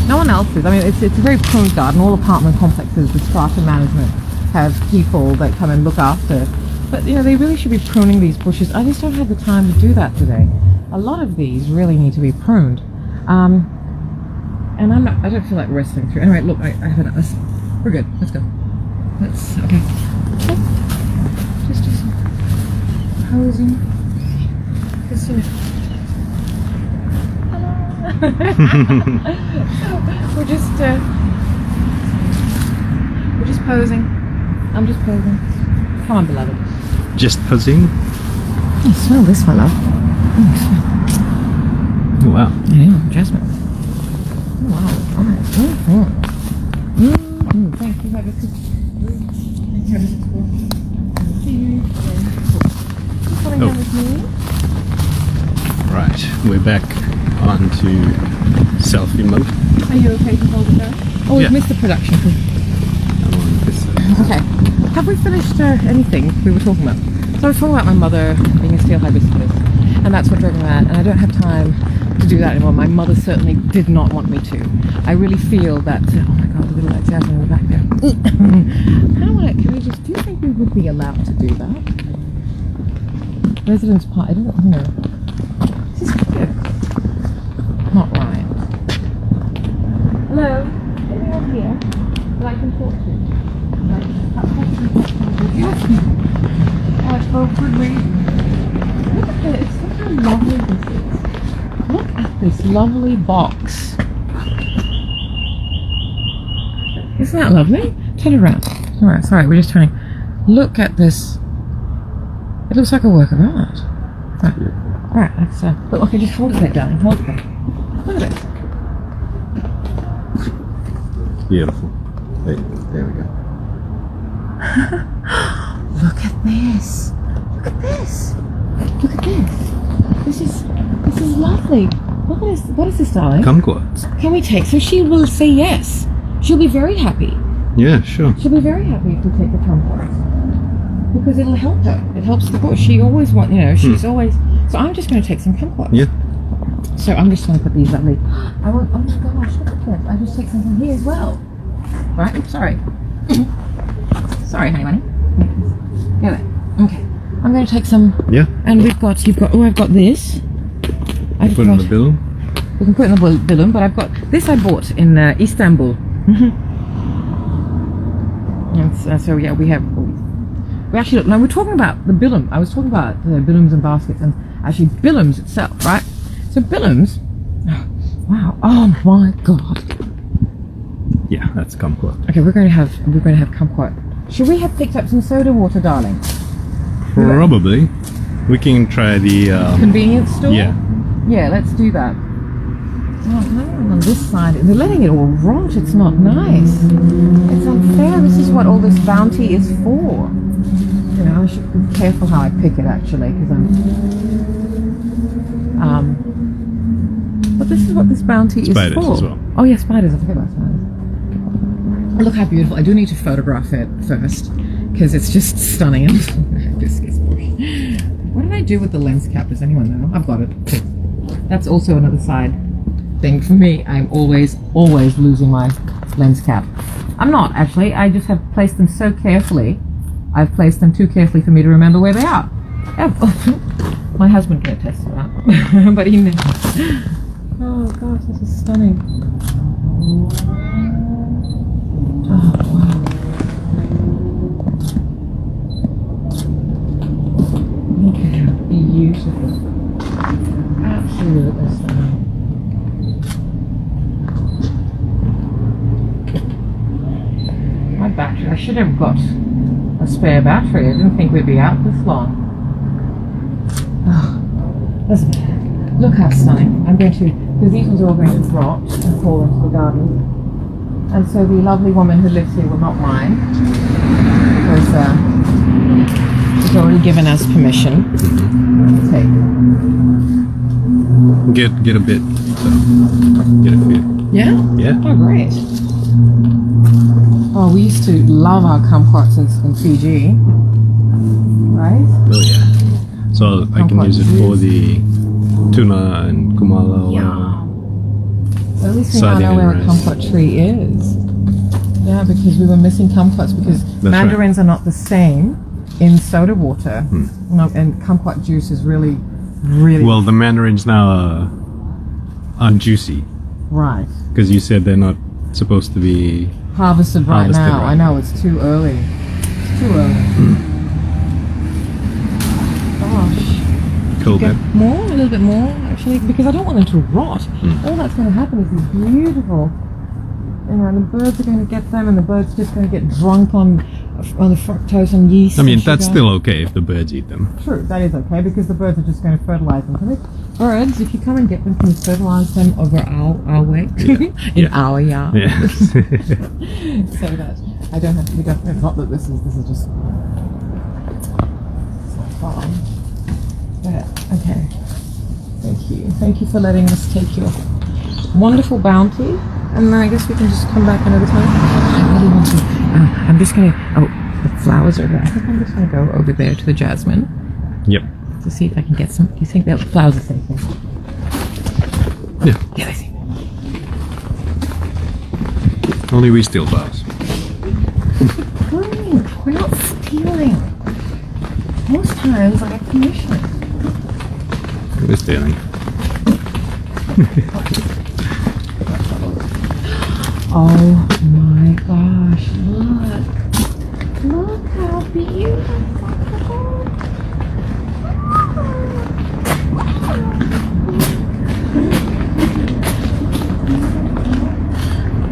No one else is. I mean, it's a very pruned garden. All apartment complexes with strata management have people that come and look after. But, they really should be pruning these bushes. I just don't have the time to do that today. A lot of these really need to be pruned. And I don't feel like wrestling through. Anyway, look, I have enough. We're good. Let's go. Okay. Just do some posing. Because, we're just posing. I'm just posing. Come on, beloved. Just posing? Oh, smell this, my love. Oh, wow. Yeah, jasmine. Oh, wow. Thank you, Hibiscus. Thank you, Hibiscus. Just coming down with me. Right, we're back onto selfie mode. Are you okay to hold it there? Oh, we've missed the production. I'm on this side. Okay. Have we finished anything we were talking about? So I was talking about my mother being a steel hibiscus, and that's what drove me mad, and I don't have time to do that anymore. My mother certainly did not want me to. I really feel that, oh my god, the little jasmine in the back there. Can we just, do you think we would be allowed to do that? Residence Park, I don't know. This is good. Not right. Hello? Anyone here that I can talk to? Oh, could we? Look at this. Look how lovely this is. Look at this lovely box. Isn't that lovely? Turn it around. Alright, sorry, we're just turning. Look at this. It looks like a work of art. Alright, let's but okay, just hold it there, darling. Hold it there. Look at it. Beautiful. Hey, there we go. Look at this. Look at this. Look at this. This is lovely. What is this, darling? Kumquats. Can we take? So she will say yes. She'll be very happy. Yeah, sure. She'll be very happy if we take the kumquats because it'll help her. It helps the bush. She always she's always. So I'm just going to take some kumquats. Yeah. So I'm just going to put these lovely. Oh my gosh, look at this. I just take some from here as well. Right? Oops, sorry. Sorry, honey bunny. Yeah. Okay. I'm going to take some. Yeah. And I've got this. Put it in the bilum. We can put it in the bilum, but I've got this I bought in Istanbul. And so yeah, we actually look. Now we're talking about the bilum. I was talking about the Bilums and Baskets, and actually Bilums itself, right? So Bilums. Oh, wow. Oh my god. Yeah, that's kumquat. Okay, we're going to have kumquat. Should we have picked up some soda water, darling? Probably. We can try the convenience store? Yeah. Yeah, let's do that. Oh, no, on this side, they're letting it all rot. It's not nice. It's unfair. This is what all this bounty is for. I should be careful how I pick it, actually, because but this is what this bounty spiders is for. as well. Oh yeah, spiders. I forget about spiders. Look how beautiful. I do need to photograph it first because it's just stunning. What did I do with the lens cap? Does anyone know? I've got it. That's also another side thing for me. I'm always losing my lens cap. I'm not, actually. I just have placed them so carefully. I've placed them too carefully for me to remember where they are. My husband can attest to that. But he knows. Oh gosh, this is stunning. Oh wow. Look at how beautiful. Absolutely stunning. should have got a spare battery. I didn't think we'd be out this long. Oh, look how stunning. I'm going to, because these ones are all going to rot and fall into the garden. And so the lovely woman who lives here will not mind, because she's already given us permission to take. Get a bit. So get a few. Yeah? Yeah. Oh, great. Oh, we used to love our kumquats in Fiji, right? Oh yeah. So I can use it for juice. the tuna and kumala. Yeah. So at least we now Sardine know where a rice. kumquat tree is. Yeah, because we were missing kumquats because mandarins are not the same in soda water. No, and kumquat juice is really, really Well, the mandarins now aren't juicy right. because you said they're not supposed to be. Harvested right Harvested now. right I know it's too early. It's too early. Gosh. Cool, Get man. more, a little bit more, actually, because I don't want them to rot. All that's going to happen is these beautiful, you know, and the birds are going to get them, and the birds just going to get drunk on the fructose and yeast. I mean, and that's sugar. still okay if the birds eat them. True, that is okay, because the birds are just going to fertilize them. Can they, birds, if you come and get them, can you fertilize them over our way? In Yeah. our yard? Yeah. So that I don't have to be done. Not that this is just it's not fun. But okay. Thank you for letting us take your wonderful bounty. And then I guess we can just come back another time. I really want to. I'm just gonna. Oh, the flowers are there. I think I'm just gonna go over there to the jasmine Yep. to see if I can get some. Do you think that flowers are safe? Yeah. Yeah, I think. Only we steal flowers. We're not stealing. Most times I get permission. We're stealing. Oh my gosh, look. Look how beautiful.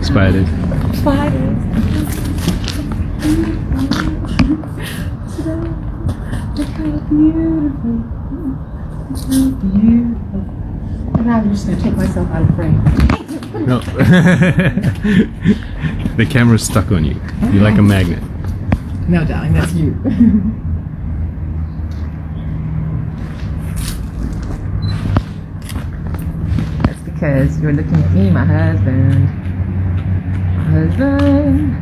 Spiders. Spiders. Look how beautiful. Look how beautiful. And now I'm just going to take myself out of frame. No. The camera's stuck on you. You're like a magnet. No, darling, that's you. That's because you're looking at me, my husband. My husband.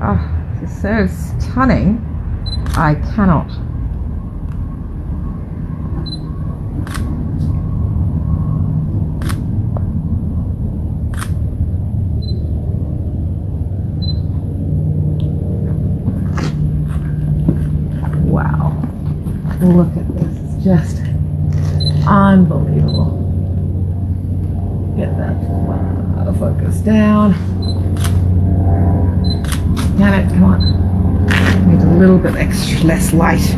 Oh, this is so stunning. I cannot. Wow. Look at this. It's just unbelievable. Get that focus down. Damn it, come on. Need a little bit extra, less light.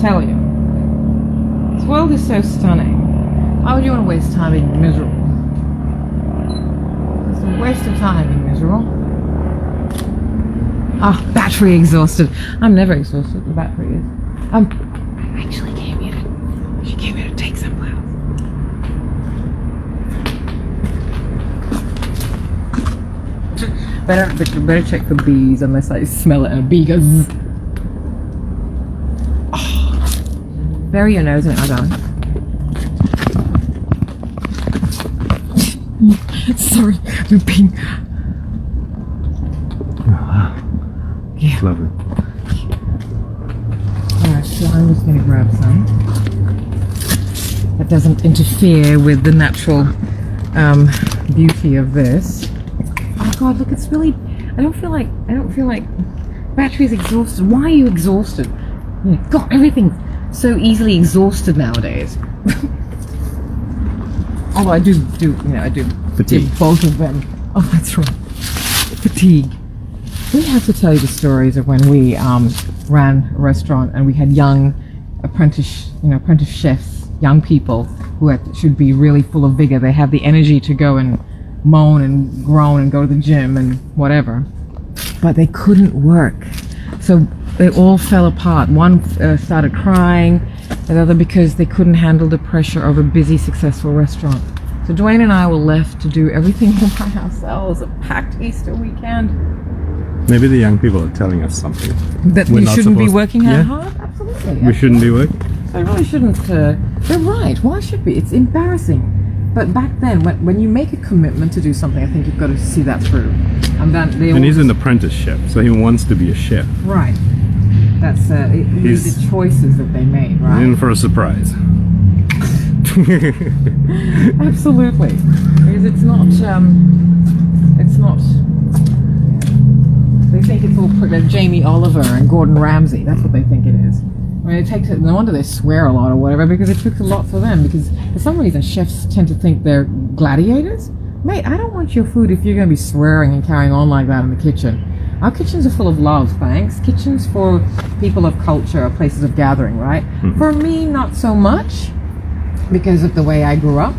Tell you, this world is so stunning. Why would you want to waste time being miserable? It's a waste of time being miserable. Ah, battery exhausted. I'm never exhausted. The battery is. Actually came here. She came here to take some flowers. Better check for bees unless I smell it and a bee goes. Bury your nose in it, my darling. Sorry, we're being. Yeah. Lovely. Alright, so I'm just going to grab some. That doesn't interfere with the natural beauty of this. Oh god, look, it's really. I don't feel like battery's exhausted. Why are you exhausted? God, everything's so easily exhausted nowadays. Although I do Fatigue. both of them. Oh, that's right. Fatigue. We have to tell you the stories of when we ran a restaurant and we had young apprentice chefs, young people who should be really full of vigor. They have the energy to go and moan and groan and go to the gym and whatever, but they couldn't work. So they all fell apart. One started crying, the other because they couldn't handle the pressure of a busy, successful restaurant. So Dwayne and I were left to do everything by ourselves. A packed Easter weekend. Maybe the young people are telling us something. That We're we not shouldn't be supposed- working Yeah. hard? Absolutely. We shouldn't be working. They really shouldn't. They're right. Why should we? It's embarrassing. But back then, when you make a commitment to do something, I think you've got to see that through. And then And he's an apprentice chef, so he wants to be a chef. right. That's He's- the choices that they made, He's right? in for a surprise. Absolutely. Because it's not. They think it's all Jamie Oliver and Gordon Ramsay. That's what they think it is. I mean, it takes. No wonder they swear a lot or whatever, because it took a lot for them. Because for some reason, chefs tend to think they're gladiators. Mate, I don't want your food if you're going to be swearing and carrying on like that in the kitchen. Our kitchens are full of love, thanks. Kitchens for people of culture are places of gathering, right? Mm-hmm. For me, not so much, because of the way I grew up.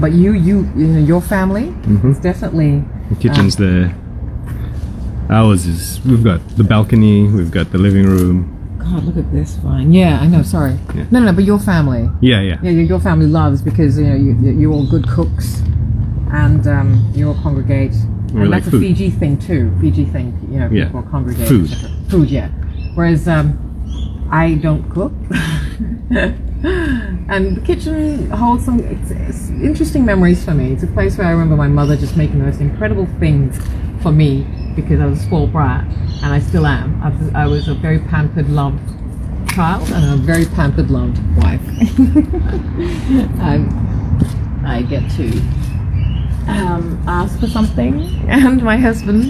But your family, it's definitely. The kitchen's there. Ours is. We've got the balcony. We've got the living room. God, look at this vine. Yeah, I know. Sorry. Yeah. No. But your family. Yeah. Yeah, your family loves because you're all good cooks, and you all congregate. We And like that's a food. Fiji thing too. Fiji thing, Yeah. people congregate. Food. etc. Food, yeah. Whereas I don't cook, and the kitchen holds some it's interesting memories for me. It's a place where I remember my mother just making the most incredible things for me because I was a spoiled brat, and I still am. I was a very pampered, loved child and a very pampered, loved wife. I get to ask for something, and my husband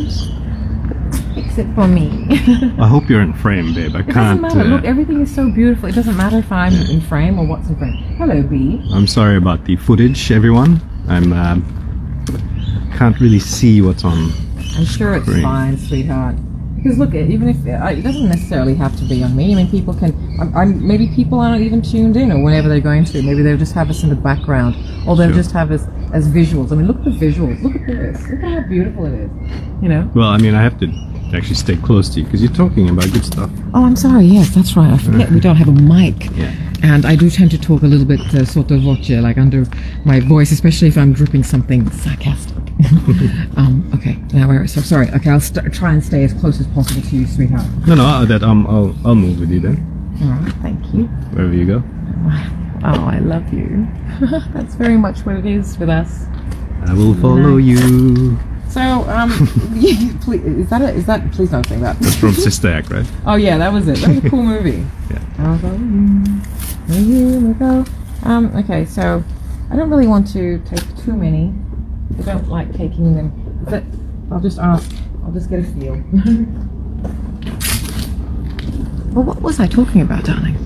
fix it for me. I hope you're in frame, babe. I It doesn't can't. matter. Look, everything is so beautiful. It doesn't matter if I'm in frame or what's in frame. Hello, B. I'm sorry about the footage, everyone. I'm can't really see what's on. I'm sure it's Great. fine, sweetheart. Because look, even if it doesn't necessarily have to be on me. I mean, people can. Maybe people aren't even tuned in, or whenever they're going to. Maybe they'll just have us in the background, or they'll Sure. just have us as visuals. I mean, look at the visuals. Look at this. Look at how beautiful it is. You know. Well, I mean, I have to actually stay close to you because you're talking about good stuff. Oh, I'm sorry. Yes, that's right. I forget we don't have a mic. Yeah. And I do tend to talk a little bit sotto voce, like under my voice, especially if I'm dripping something sarcastic. Okay. Now we're so sorry. Okay, I'll try and stay as close as possible to you, sweetheart. No, I'll move with you then, All right. Thank you. wherever you go. Oh, I love you. That's very much what it is with us. I will follow you. So, please, is that? Please don't say that. That's from Sister Act, right? Oh yeah, that was it. That was a cool movie. Yeah. I'll go, here we go. Okay, so I don't really want to take too many. I don't like taking them. But I'll just ask. I'll just get a feel. Well, what was I talking about, darling?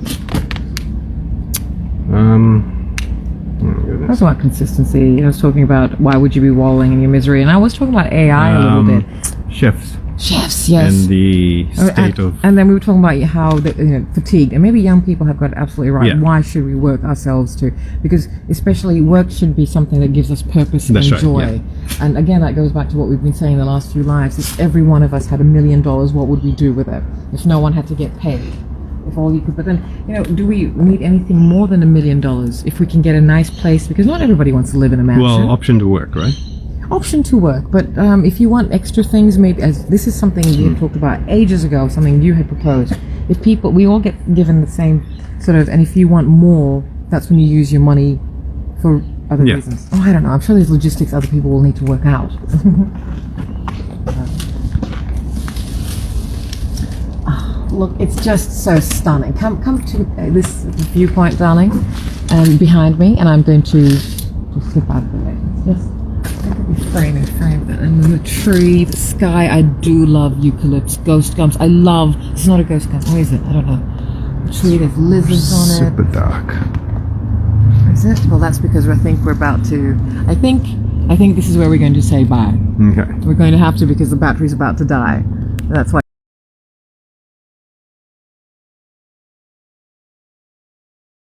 Oh my I goodness. was about consistency. I was talking about why would you be wallowing in your misery, and I was talking about AI a little bit. Chefs Chefs, yes. and the state of. And then we were talking about how fatigued, and maybe young people have got it absolutely right. Yeah. Why should we work ourselves to? Because especially work should be something that gives us purpose That's and right, joy. yeah. And again, that goes back to what we've been saying the last few lives. If every one of us had $1 million, what would we do with it? If no one had to get paid, if all you could. But then, do we need anything more than $1 million? If we can get a nice place, because not everybody wants to live in a mansion. Well, option to work, right? Option to work, but if you want extra things, maybe as this is something we had talked about ages ago, something you had proposed. If we all get given the same sort of, and if you want more, that's when you use your money for other Yeah. reasons. Oh, I don't know. I'm sure there's logistics other people will need to work out. Look, it's just so stunning. Come to this viewpoint, darling, and behind me, and I'm going to slip out of the way. Yes. Frame it, frame it. And then the tree, the sky. I do love eucalypts, ghost gums. I love. It's not a ghost gum. What is it? I don't know. The tree. There's lizards on it. Super dark. Is it? Well, that's because I think we're about to. I think this is where we're going to say bye. Okay. We're going to have to because the battery's about to die. That's why.